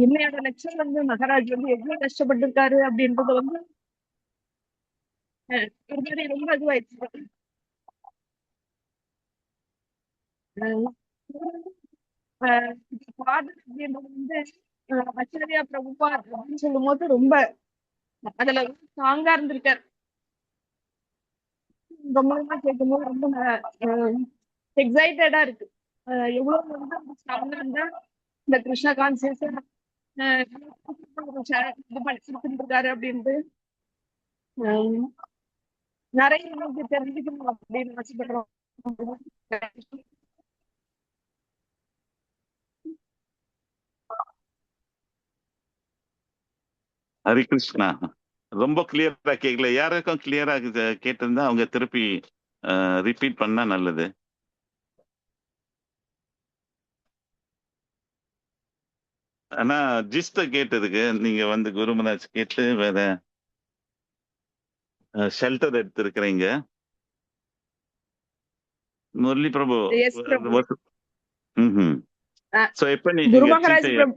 இன்னையோட லெக்சர் வந்து மகாராஜ் வந்து எவ்வளவு கஷ்டப்பட்டு இருக்காரு அப்படின்றது வந்து ஒரு மாதிரி ரொம்ப இதுவாயிடுச்சு. ஃபாதர் அப்படின்றது வந்து ஆச்சாரியா பிரபுபா அப்படின்னு சொல்லும் போது ரொம்ப அதுல ஸ்ட்ராங்கா இருந்திருக்காரு. ரொம்ப நாளா கேட்கும்போது ரொம்ப எக்ஸைட்டடா இருக்கு. எவ்வளவு வந்து ஸ்ட்ராங்கா இருந்தா இந்த கிருஷ்ணா கான்சியஸ் இது பண்ணி இருக்காரு அப்படின்ட்டு நிறைய நமக்கு தெரிஞ்சுக்கணும் அப்படின்னு ஆசைப்படுறோம். ஹரி கிருஷ்ணா. ரொம்ப கிளியரா கேட்கல. யாருக்கும் கிளியரா கேட்டிருந்தா அவங்க திருப்பி ரிப்பீட் பண்ணா நல்லது. ஆனா ஜிஸ்ட கேட்டதுக்கு நீங்க வந்து குரு மகாராஜ் கேட்டு வேற ஷெல்டர் எடுத்திருக்கிறீங்க. முரளி பிரபு. Yes, பிரபு. சோ எப்ப குரு நீங்க மகாராஜ் பிரபு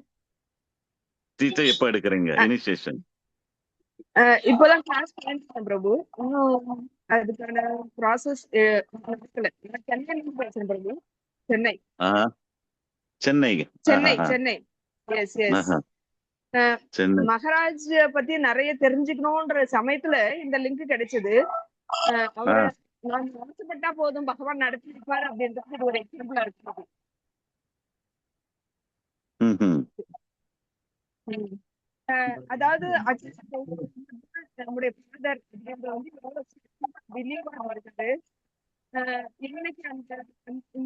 சீட்டை எப்ப எடுக்கிறீங்க இனிஷியேஷன்? இப்போதான் கிளாஸ் பண்ணிருக்கேன் பிரபு. இன்னும் அதுக்கான ப்ராசஸ் சென்னை பேசுறேன் பிரபு. Chennai Chennai Chennai Chennai yes yes. சென்னை. மகாராஜ் பத்தி நிறைய தெரிஞ்சுக்கணும்ன்ற சமயத்துல இந்த லிங்க் கிடைச்சது. அவரு நான் ஆசைப்பட்டா போதும் பகவான் நடத்தி இருப்பாரு அப்படின்றது ஒரு எக்ஸாம்பிளா இருக்கு. அதாவது நம்முடைய ஃபாதர் அப்படின்றது வந்து பிலீவா இருக்குது. இன்னைக்கு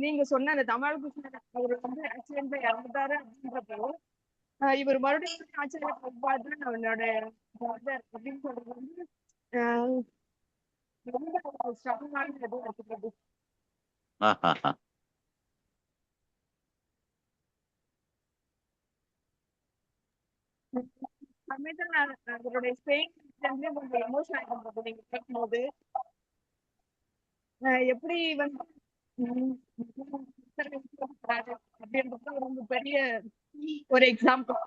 நீங்க சொன்ன அந்த தமால் கிருஷ்ணன் அவர் வந்து ஆக்சிடென்ட்ல இறந்துட்டாரு அப்படின்றப்போ இவர் மறுபடியும் ஆச்சரிய பார்த்து அவனோட ஃபாதர் அப்படின்னு சொல்றது வந்து ரொம்ப ஸ்ட்ராங்கான இது இருக்குது. ஆஹா. சமயத்துல நான் அவருடைய ஸ்பெயின் கொஞ்சம் எமோஷன் ஆகிடும் நீங்க கேட்கும்போது. எப்படி வந்து அப்படின்றது ரொம்ப பெரிய ஒரு எக்ஸாம்பிள்.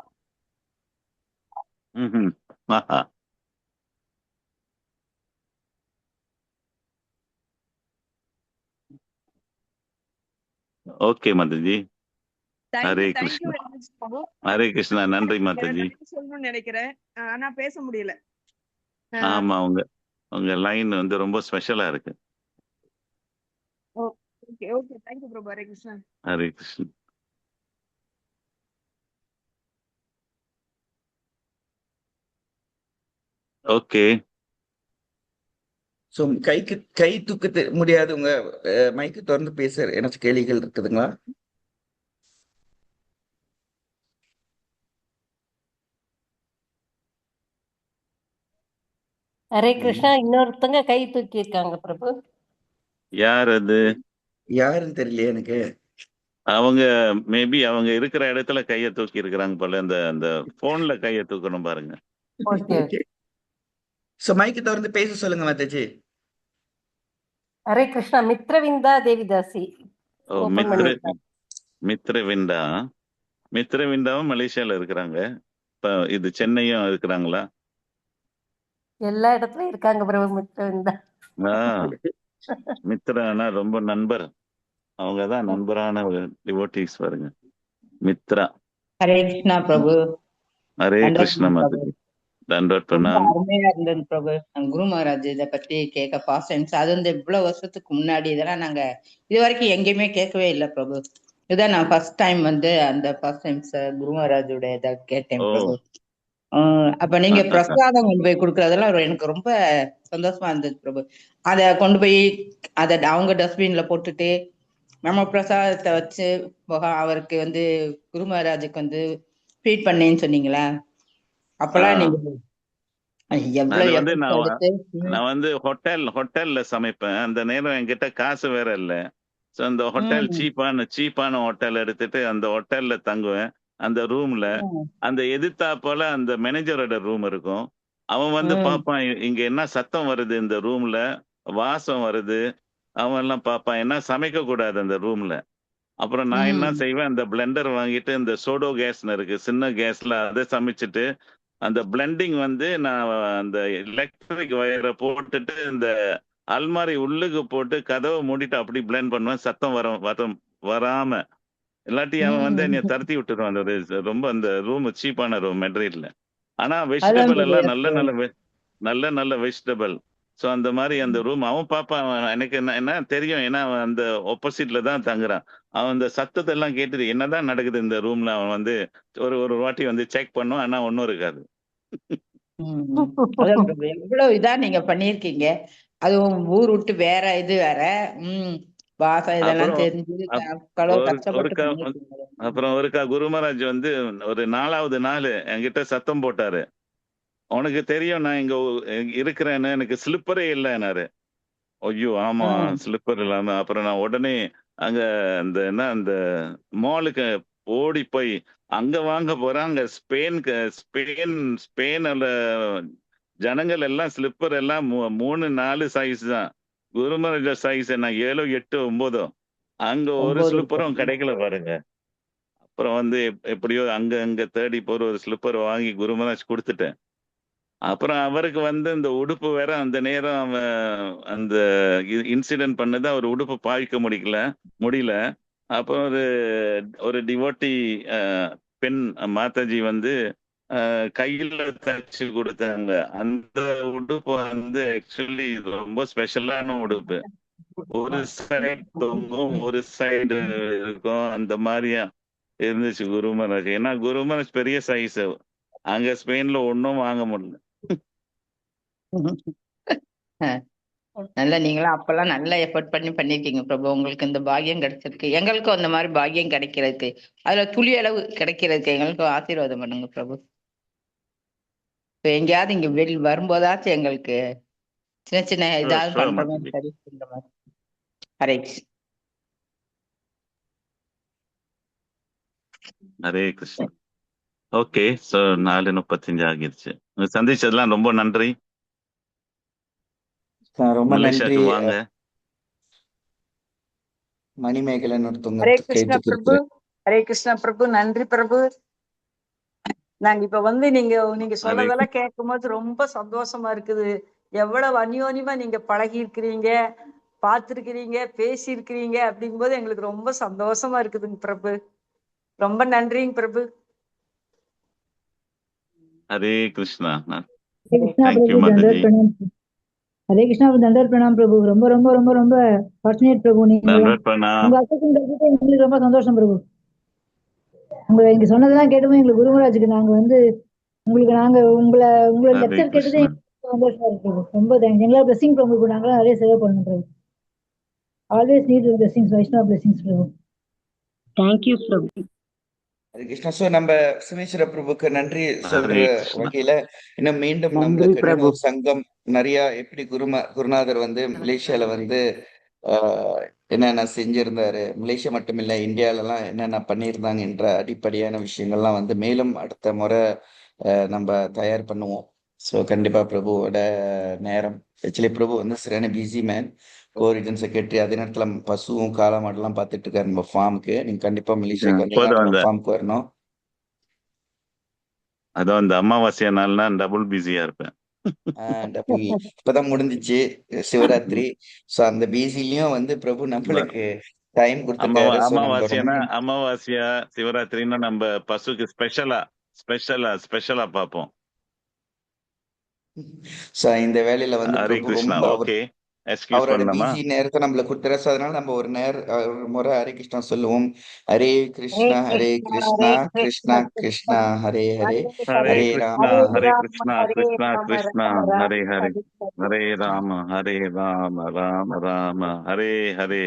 ஆஹா. ஓகே மாதாஜி. ஹரே கிருஷ்ணா. ஹரே கிருஷ்ணா. நன்றி மாதாஜி. சொல்லணும்னு நினைக்கிறேன், ஆனா பேச முடியல. ஆமா, உங்க லைன் வந்து ரொம்ப ஸ்பெஷலா இருக்கு. ஓகே ஓகே, தேங்க்யூ பிரபு. ஹரே கிருஷ்ணா. ஹரே கிருஷ்ணா. ஓகே. ஸோ கை தூக்க முடியாதவங்க மைக்கு திறந்து பேச எனக்கு கேள்விகள் இருக்குதுங்களா? ஹரே கிருஷ்ணா. இன்னொருத்தங்க கை தூக்கி இருக்காங்க பிரபு. யார் அது? யாருன்னு தெரியலையே எனக்கு. அவங்க மேபி அவங்க இருக்கிற இடத்துல கையை தூக்கி இருக்கிறாங்க போல. அந்த போன்ல கையை தூக்கணும் பாருங்க. ஓகே. ஸோ மைக்கு திறந்து பேச சொல்லுங்க மாதாஜி. ஹரே கிருஷ்ணா. மித்ரவிந்தா தேவிதாசி ஓபன் பண்ணிருக்காங்க. மித்ரவிண்டாவும் மலேசியால இருக்கிறாங்க. இப்ப இது சென்னையும் இருக்கிறாங்களா? எல்லா இடத்துலயும் இருக்காங்க பிரபு மித்ரவிந்தா. மித்ரானா ரொம்ப நண்பர். அவங்கதான் நண்பரான டிவோட்டிஸ் பாருங்க. மித்ரா. ஹரே கிருஷ்ணா பிரபு. ஹரே கிருஷ்ணா மாதாஜி. தண்டோட் பிரணாம். அருமையா இருந்தது பிரபு. குரு மகாராஜ் இதை பத்தி கேட்க பாஸ்ட் டைம்ஸ், அது வந்து இவ்வளவு வருஷத்துக்கு முன்னாடி இதெல்லாம் நாங்க இது வரைக்கும் எங்கேயுமே கேட்கவே இல்லை பிரபு. இதான் நான் ஃபர்ஸ்ட் டைம் வந்து அந்த ஃபர்ஸ்ட் டைம்ஸ் குரு மகாராஜோட இதை கேட்டேன் பிரபு. அப்ப நீங்க பிரசாதம் கொண்டு போய் கொடுக்கறதெல்லாம் எனக்கு ரொம்ப சந்தோஷமா இருந்தது பிரபு. அத கொண்டு போய் அத அவங்க டஸ்ட்பின்ல போட்டுட்டு நம்ம பிரசாதத்தை வச்சு அவருக்கு வந்து குரு மகாராஜுக்கு வந்து ஃபீட் பண்ணேன்னு சொன்னீங்களா? அப்பெல்லாம் நீங்க நான் வந்து ஹோட்டல்ல சமைப்பேன். அந்த நேரம் என்கிட்ட காசு வேற இல்ல. சோ அந்த ஹோட்டல் சீப்பான ஹோட்டல் எடுத்துட்டு அந்த ஹோட்டல்ல தங்குவேன். அந்த ரூம்ல அந்த எதிர்த்தாப்போல அந்த மேனேஜரோட ரூம் இருக்கும். அவன் வந்து பாப்பான், இங்க என்ன சத்தம் வருது, இந்த ரூம்ல வாசம் வருது. அவன் எல்லாம் பாப்பான், என்ன சமைக்க கூடாது அந்த ரூம்ல. அப்புறம் நான் என்ன செய்வேன், அந்த பிளெண்டர் வாங்கிட்டு இந்த சோடோ கேஸ்னு இருக்கு, சின்ன கேஸ்ல அதை சமைச்சிட்டு அந்த பிளெண்டிங் வந்து நான் அந்த எலக்ட்ரிக் வயரை போட்டுட்டு இந்த அல்மாரி உள்ளுக்கு போட்டு கதவை மூடிட்டு அப்படி பிளெண்ட் பண்ணுவேன். சத்தம் வராம. இல்லாட்டி அவன் வந்து என்னை தரத்தி விட்டுருவான். அந்த ரொம்ப அந்த ரூம் சீப்பான ரூம் மெட்ரிட்ல. ஆனா வெஜிடபிள் எல்லாம் நல்ல வெஜிடபிள். ஸோ அந்த மாதிரி அந்த ரூம் அவன் பாப்பான். எனக்கு என்ன தெரியும், ஏன்னா அவன் அந்த ஆப்போசிட்ல தான் தங்குறான். அவன் அந்த சத்தத்தை எல்லாம் கேட்டுட்டு என்னதான் நடக்குது இந்த ரூம்ல அவன் வந்து ஒரு வாட்டி வந்து செக் பண்ணுவான். ஆனா ஒன்னும் இருக்காது. எவ்வளவு இதா நீங்க பண்ணிருக்கீங்க. அதுவும் ஊர் விட்டு வேற இது வேற பாசம் இதெல்லாம் தெரிஞ்சு அப்புறம் ஒருக்கா குரு மகாராஜ் வந்து ஒரு 4வது நாள் என்கிட்ட சத்தம் போட்டாரு, உனக்கு தெரியும் நான் இங்க இருக்கிறேன்னு, எனக்கு ஸ்லிப்பரே இல்லைன்னாரு. ஐயோ ஆமா, ஸ்லிப்பர் இல்லாம. அப்புறம் நான் உடனே அங்க அந்த மாலுக்கு ஓடி போய் அங்க வாங்க போறேன். அங்க ஸ்பெயின்ல ஜனங்கள் எல்லாம் ஸ்லிப்பர் எல்லாம் 3-4 சைஸ் தான். குருமராஜ சைஸ் என்ன 7, 8, 9. அங்க ஒரு ஸ்லிப்பரும் கிடைக்கல பாருங்க. அப்புறம் வந்து எப்படியோ அங்க தேடி போற ஒரு ஸ்லிப்பர் வாங்கி குருமராஜ் கொடுத்துட்டேன். அப்புறம் அவருக்கு வந்து இந்த உடுப்பு வேற அந்த நேரம் அவன் அந்த இன்சிடென்ட் பண்ணது, அவர் உடுப்பு பாய்க்க முடியல. அப்புறம் ஒரு டிவோட்டி பெண் மாதாஜி வந்து கையில தச்சு கொடுத்தாங்க. அந்த உடுப்பு வந்து ஆக்சுவலி ரொம்ப ஸ்பெஷலான உடுப்பு. ஒரு சைடு தொங்கும், ஒரு சைடு இருக்கும். அந்த மாதிரியா இருந்துச்சு குரு மகாராஜ். ஏன்னா குரு மகாராஜ் பெரிய சைஸ், அங்க ஸ்பெயின்ல ஒன்னும் வாங்க முடியல. நல்ல நீங்களாம் அப்பெல்லாம் நல்ல எஃபர்ட் பண்ணி பண்ணிருக்கீங்க பிரபு. உங்களுக்கு இந்த பாக்கியம் கிடைச்சிருக்கு. எங்களுக்கும் அந்த மாதிரி பாக்கியம் கிடைக்கிறதுக்கு, அதுல துளி அளவு கிடைக்கிறதுக்கு எங்களுக்கும் ஆசீர்வாதம் பண்ணுங்க பிரபு. இப்ப எங்கேயாவது இங்க வெளி வரும்போதாச்சும் எங்களுக்கு சின்ன சின்ன ஏதாவது Sure, பண்ற மாதிரி மாதாஜி. சரி பண்ற மாதிரி. ஹரே கிருஷ்ணா. ஹரே கிருஷ்ணா. ஓகே, ஸோ 4:35 ஆகிருச்சு. உங்க சந்திச்சதெல்லாம் ரொம்ப நன்றி. ரொம்ப நன்றி. மலேசியாவுக்கு வாங்க. மணிமேகலன் ஒருத்தவங்க ஹரே கிருஷ்ணா கேட்டுட்டு பிரபு. இருக்கிறேன். ஹரே கிருஷ்ணா பிரபு. நன்றி பிரபு. நாங்க இப்ப நீங்க ஹரே சொன்னதெல்லாம் கேட்கும்போது ரொம்ப சந்தோஷமா இருக்குது. எவ்வளவு அந்யோன்யமா நீங்க பழகி இருக்கிறீங்க, பார்த்திருக்கிறீங்க, பேசி இருக்கிறீங்க அப்படிங்கும்போது எங்களுக்கு ரொம்ப சந்தோஷமா இருக்குதுங்க பிரபு. ரொம்ப நன்றிங்க பிரபு. ஹரே கிருஷ்ணா. हरे कृष्णा தேங்க்யூ प्रभु, மாதாஜி. दंडवत प्रणाम। हरे कृष्णा दंडवत प्रणाम प्रभु। ரொம்ப ரொம்ப ரொம்ப ரொம்ப ஃபார்ச்சுனேட் பிரபு நீங்களாம். தண்டவத் பிரணாம். உங்க அசைக்கும் கிடைச்சிட்டு எங்களுக்கு ரொம்ப சந்தோஷம் பிரபு. உங்களை இங்க சொன்னதெல்லாம் கேட்டோம் எங்களுக்கு குருமராஜுக்கு நாங்க உங்களுக்கு நாங்க உங்களை ஹரே லெக்சர் கேட்டதே கிருஷ்ணா. எங்களுக்கு சந்தோஷமா இருக்கு பிரபு. ரொம்ப தேங்க்ஸ். எங்களா பிளஸிங் பிரபு. நாங்களாம் நிறைய சேவை பண்ணணும் பிரபு. ஆல்வேஸ் நீட் பிளஸிங்ஸ், வைஷ்ணவ பிளஸிங்ஸ் பிரபு. தேங்க்யூ பிரபு. ஹரே கிருஷ்ணா. ஸோ நம்ம சிமேஸ்வர பிரபுக்கு நன்றி சொல்ற ஹரே கிருஷ்ணா. வகையில இன்னும் மீண்டும் நன்றி நம்மளுக்கு பிரபு. ஒரு சங்கம் நிறைய எப்படி குருநாதர் மலேசியால என்னென்ன செஞ்சிருந்தாரு, மலேசியா மட்டும் இல்ல இந்தியாலலாம் என்னென்ன பண்ணியிருந்தாங்க என்ற அடிப்படையான விஷயங்கள்லாம் மேலும் அடுத்த முறை நம்ம தயார் பண்ணுவோம். ஸோ கண்டிப்பா பிரபுவோட நேரம் ஆக்சுவலி பிரபு சரியான பிஸி மேன், கோரிஜன் செக்ரட்டரி. அதே நேரத்துல பசுவும் காளை மாடெல்லாம் பார்த்துட்டு இருக்காரு நம்ம ஃபார்முக்கு. நீங்க கண்டிப்பா மலேசியாக்கு வந்தீங்கன்னா போதும். நம்ம அந்த ஃபார்முக்கு வரணும். அதான் அந்த அமாவாசைய நாள்னா டபுள் பிஸியா இருப்பேன். டபுள் இப்பதான் முடிஞ்சிச்சு சிவராத்திரி. ஸோ அந்த பிஸிலையும் பிரபு நம்மளுக்கு டைம் கொடுத்துருக்காரு. ஸோ நம்ம ரொம்ப அமாவாசையா சிவராத்திரின்னா நம்ம பசுக்கு ஸ்பெஷலா பார்ப்போம். ஸோ இந்த வேலையில ஹரே பிரபு கிருஷ்ணா. ரொம்ப ஓகே, எக்ஸ்கியூஸ் அவரோட பண்ணலாமா? பிஸி நேரத்தை நம்மள கொடுத்துற. ஸோ அதனால நம்ம ஒரு முறை ஹரே கிருஷ்ணா சொல்லுவோம். ஹரே ஹரே கிருஷ்ணா ஹரே கிருஷ்ணா கிருஷ்ணா ஹரே கிருஷ்ணா கிருஷ்ணா கிருஷ்ணா ஹரே ஹரே ஹரே ஹரே கிருஷ்ணா ராம ஹரே ராம கிருஷ்ணா ஹரே கிருஷ்ணா ராம கிருஷ்ணா ராம ராம ஹரே ஹரே ஹரே ஹரே ராம ராம ராம ஹரே ஹரே.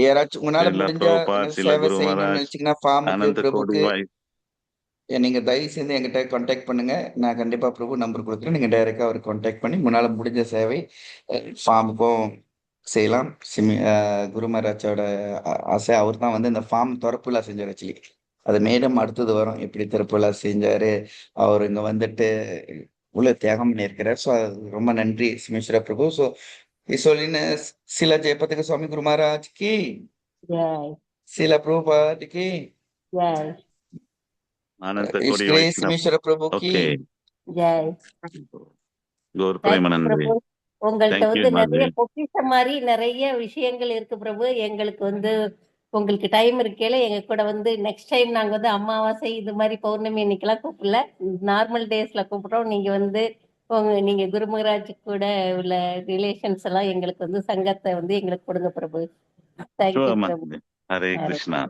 யாராச்சும் உங்களால ஸ்ரீல முடிஞ்சா பிரபுபாத், ஸ்ரீல சேவை குரு செய்யணும்னு மகாராஜ், நினைச்சீங்கன்னா ஃபார்முக்கு அனந்த கோடி பிரபுக்கு வாய். நீங்க தயவு செய்து என்கிட்ட கான்டாக்ட் பண்ணுங்க. நான் கண்டிப்பா பிரபு நம்பர் கொடுக்குறேன். நீங்க டைரக்டா அவர் கான்டாக்ட் பண்ணி முன்னால முடிஞ்ச சேவை ஃபார்முக்கும் செய்யலாம். குரு மகாராஜோட ஆசை. அவர் தான் இந்த ஃபார்ம் திறப்பு விழா செஞ்சார் ஆக்சுவலி. அது மேடம் அடுத்தது வரும். எப்படி திறப்பு விழா செஞ்சாரு, அவர் இங்க உள்ள தியாகம் பண்ணியிருக்கிறார். ஸோ ரொம்ப நன்றி சிமேஸ்வர பிரபு. ஸோ சொல்லின சில ஜெயபதிக சுவாமி குரு மகாராஜ் கி, ஜெய் சில பிரபுபாதிக்கு, ஜெய் அனந்த கோடி ஸ்ரீ வைஷ்ணவ். சிமேஸ்வர பிரபு கி ஓகே, ஜெய். கௌர் தேங்க்யூ பிரேமானந்த். பிரபு. உங்கள்ட்ட தேங்க்யூ நிறைய மாதேவி. பொக்கிஷம் மாதிரி நிறைய விஷயங்கள் இருக்கு பிரபு. எங்களுக்கு உங்களுக்கு டைம் இருக்கையில எங்க கூட நெக்ஸ்ட் டைம் நாங்க அமாவாசை இது மாதிரி பௌர்ணமி இன்னைக்கெல்லாம் கூப்பிடல, நார்மல் டேஸ்ல கூப்பிடுறோம். நீங்க நீங்க குரு மகாராஜ் கூட உள்ள ரிலேஷன்ஸ் எல்லாம் எங்களுக்கு சங்கத்தை எங்களுக்கு கொடுங்க Prabhu. Thank you sure Prabhu. Madevi. Hare Hare Krishna.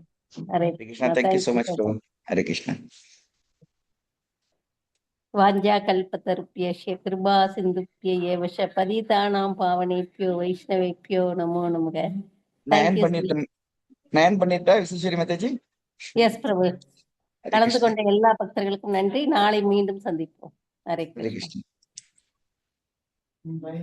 Hare Hare Krishna. Krishna. Thank you so thank you much Prabhu. Prabhu. Hare Krishna. வாஞ்சா கல்பத்தருப்பிய கிருபா சிந்துப்பிய ஏவஷ பதிதானாம் பாவனேப்பியோ வைஷ்ணவேப்பியோ நமோ நமக. நயன் தேங்க்யூ. பண்ணிட்டா விஸ்வஸ்வரி மாதாஜி. எஸ் பிரபு. ஹரே கலந்து கிருஷ்ணா. கொண்ட எல்லா பக்தர்களுக்கும் நன்றி. நாளை மீண்டும் சந்திப்போம். ஹரே ஹரே கிருஷ்ணா. கிருஷ்ணா.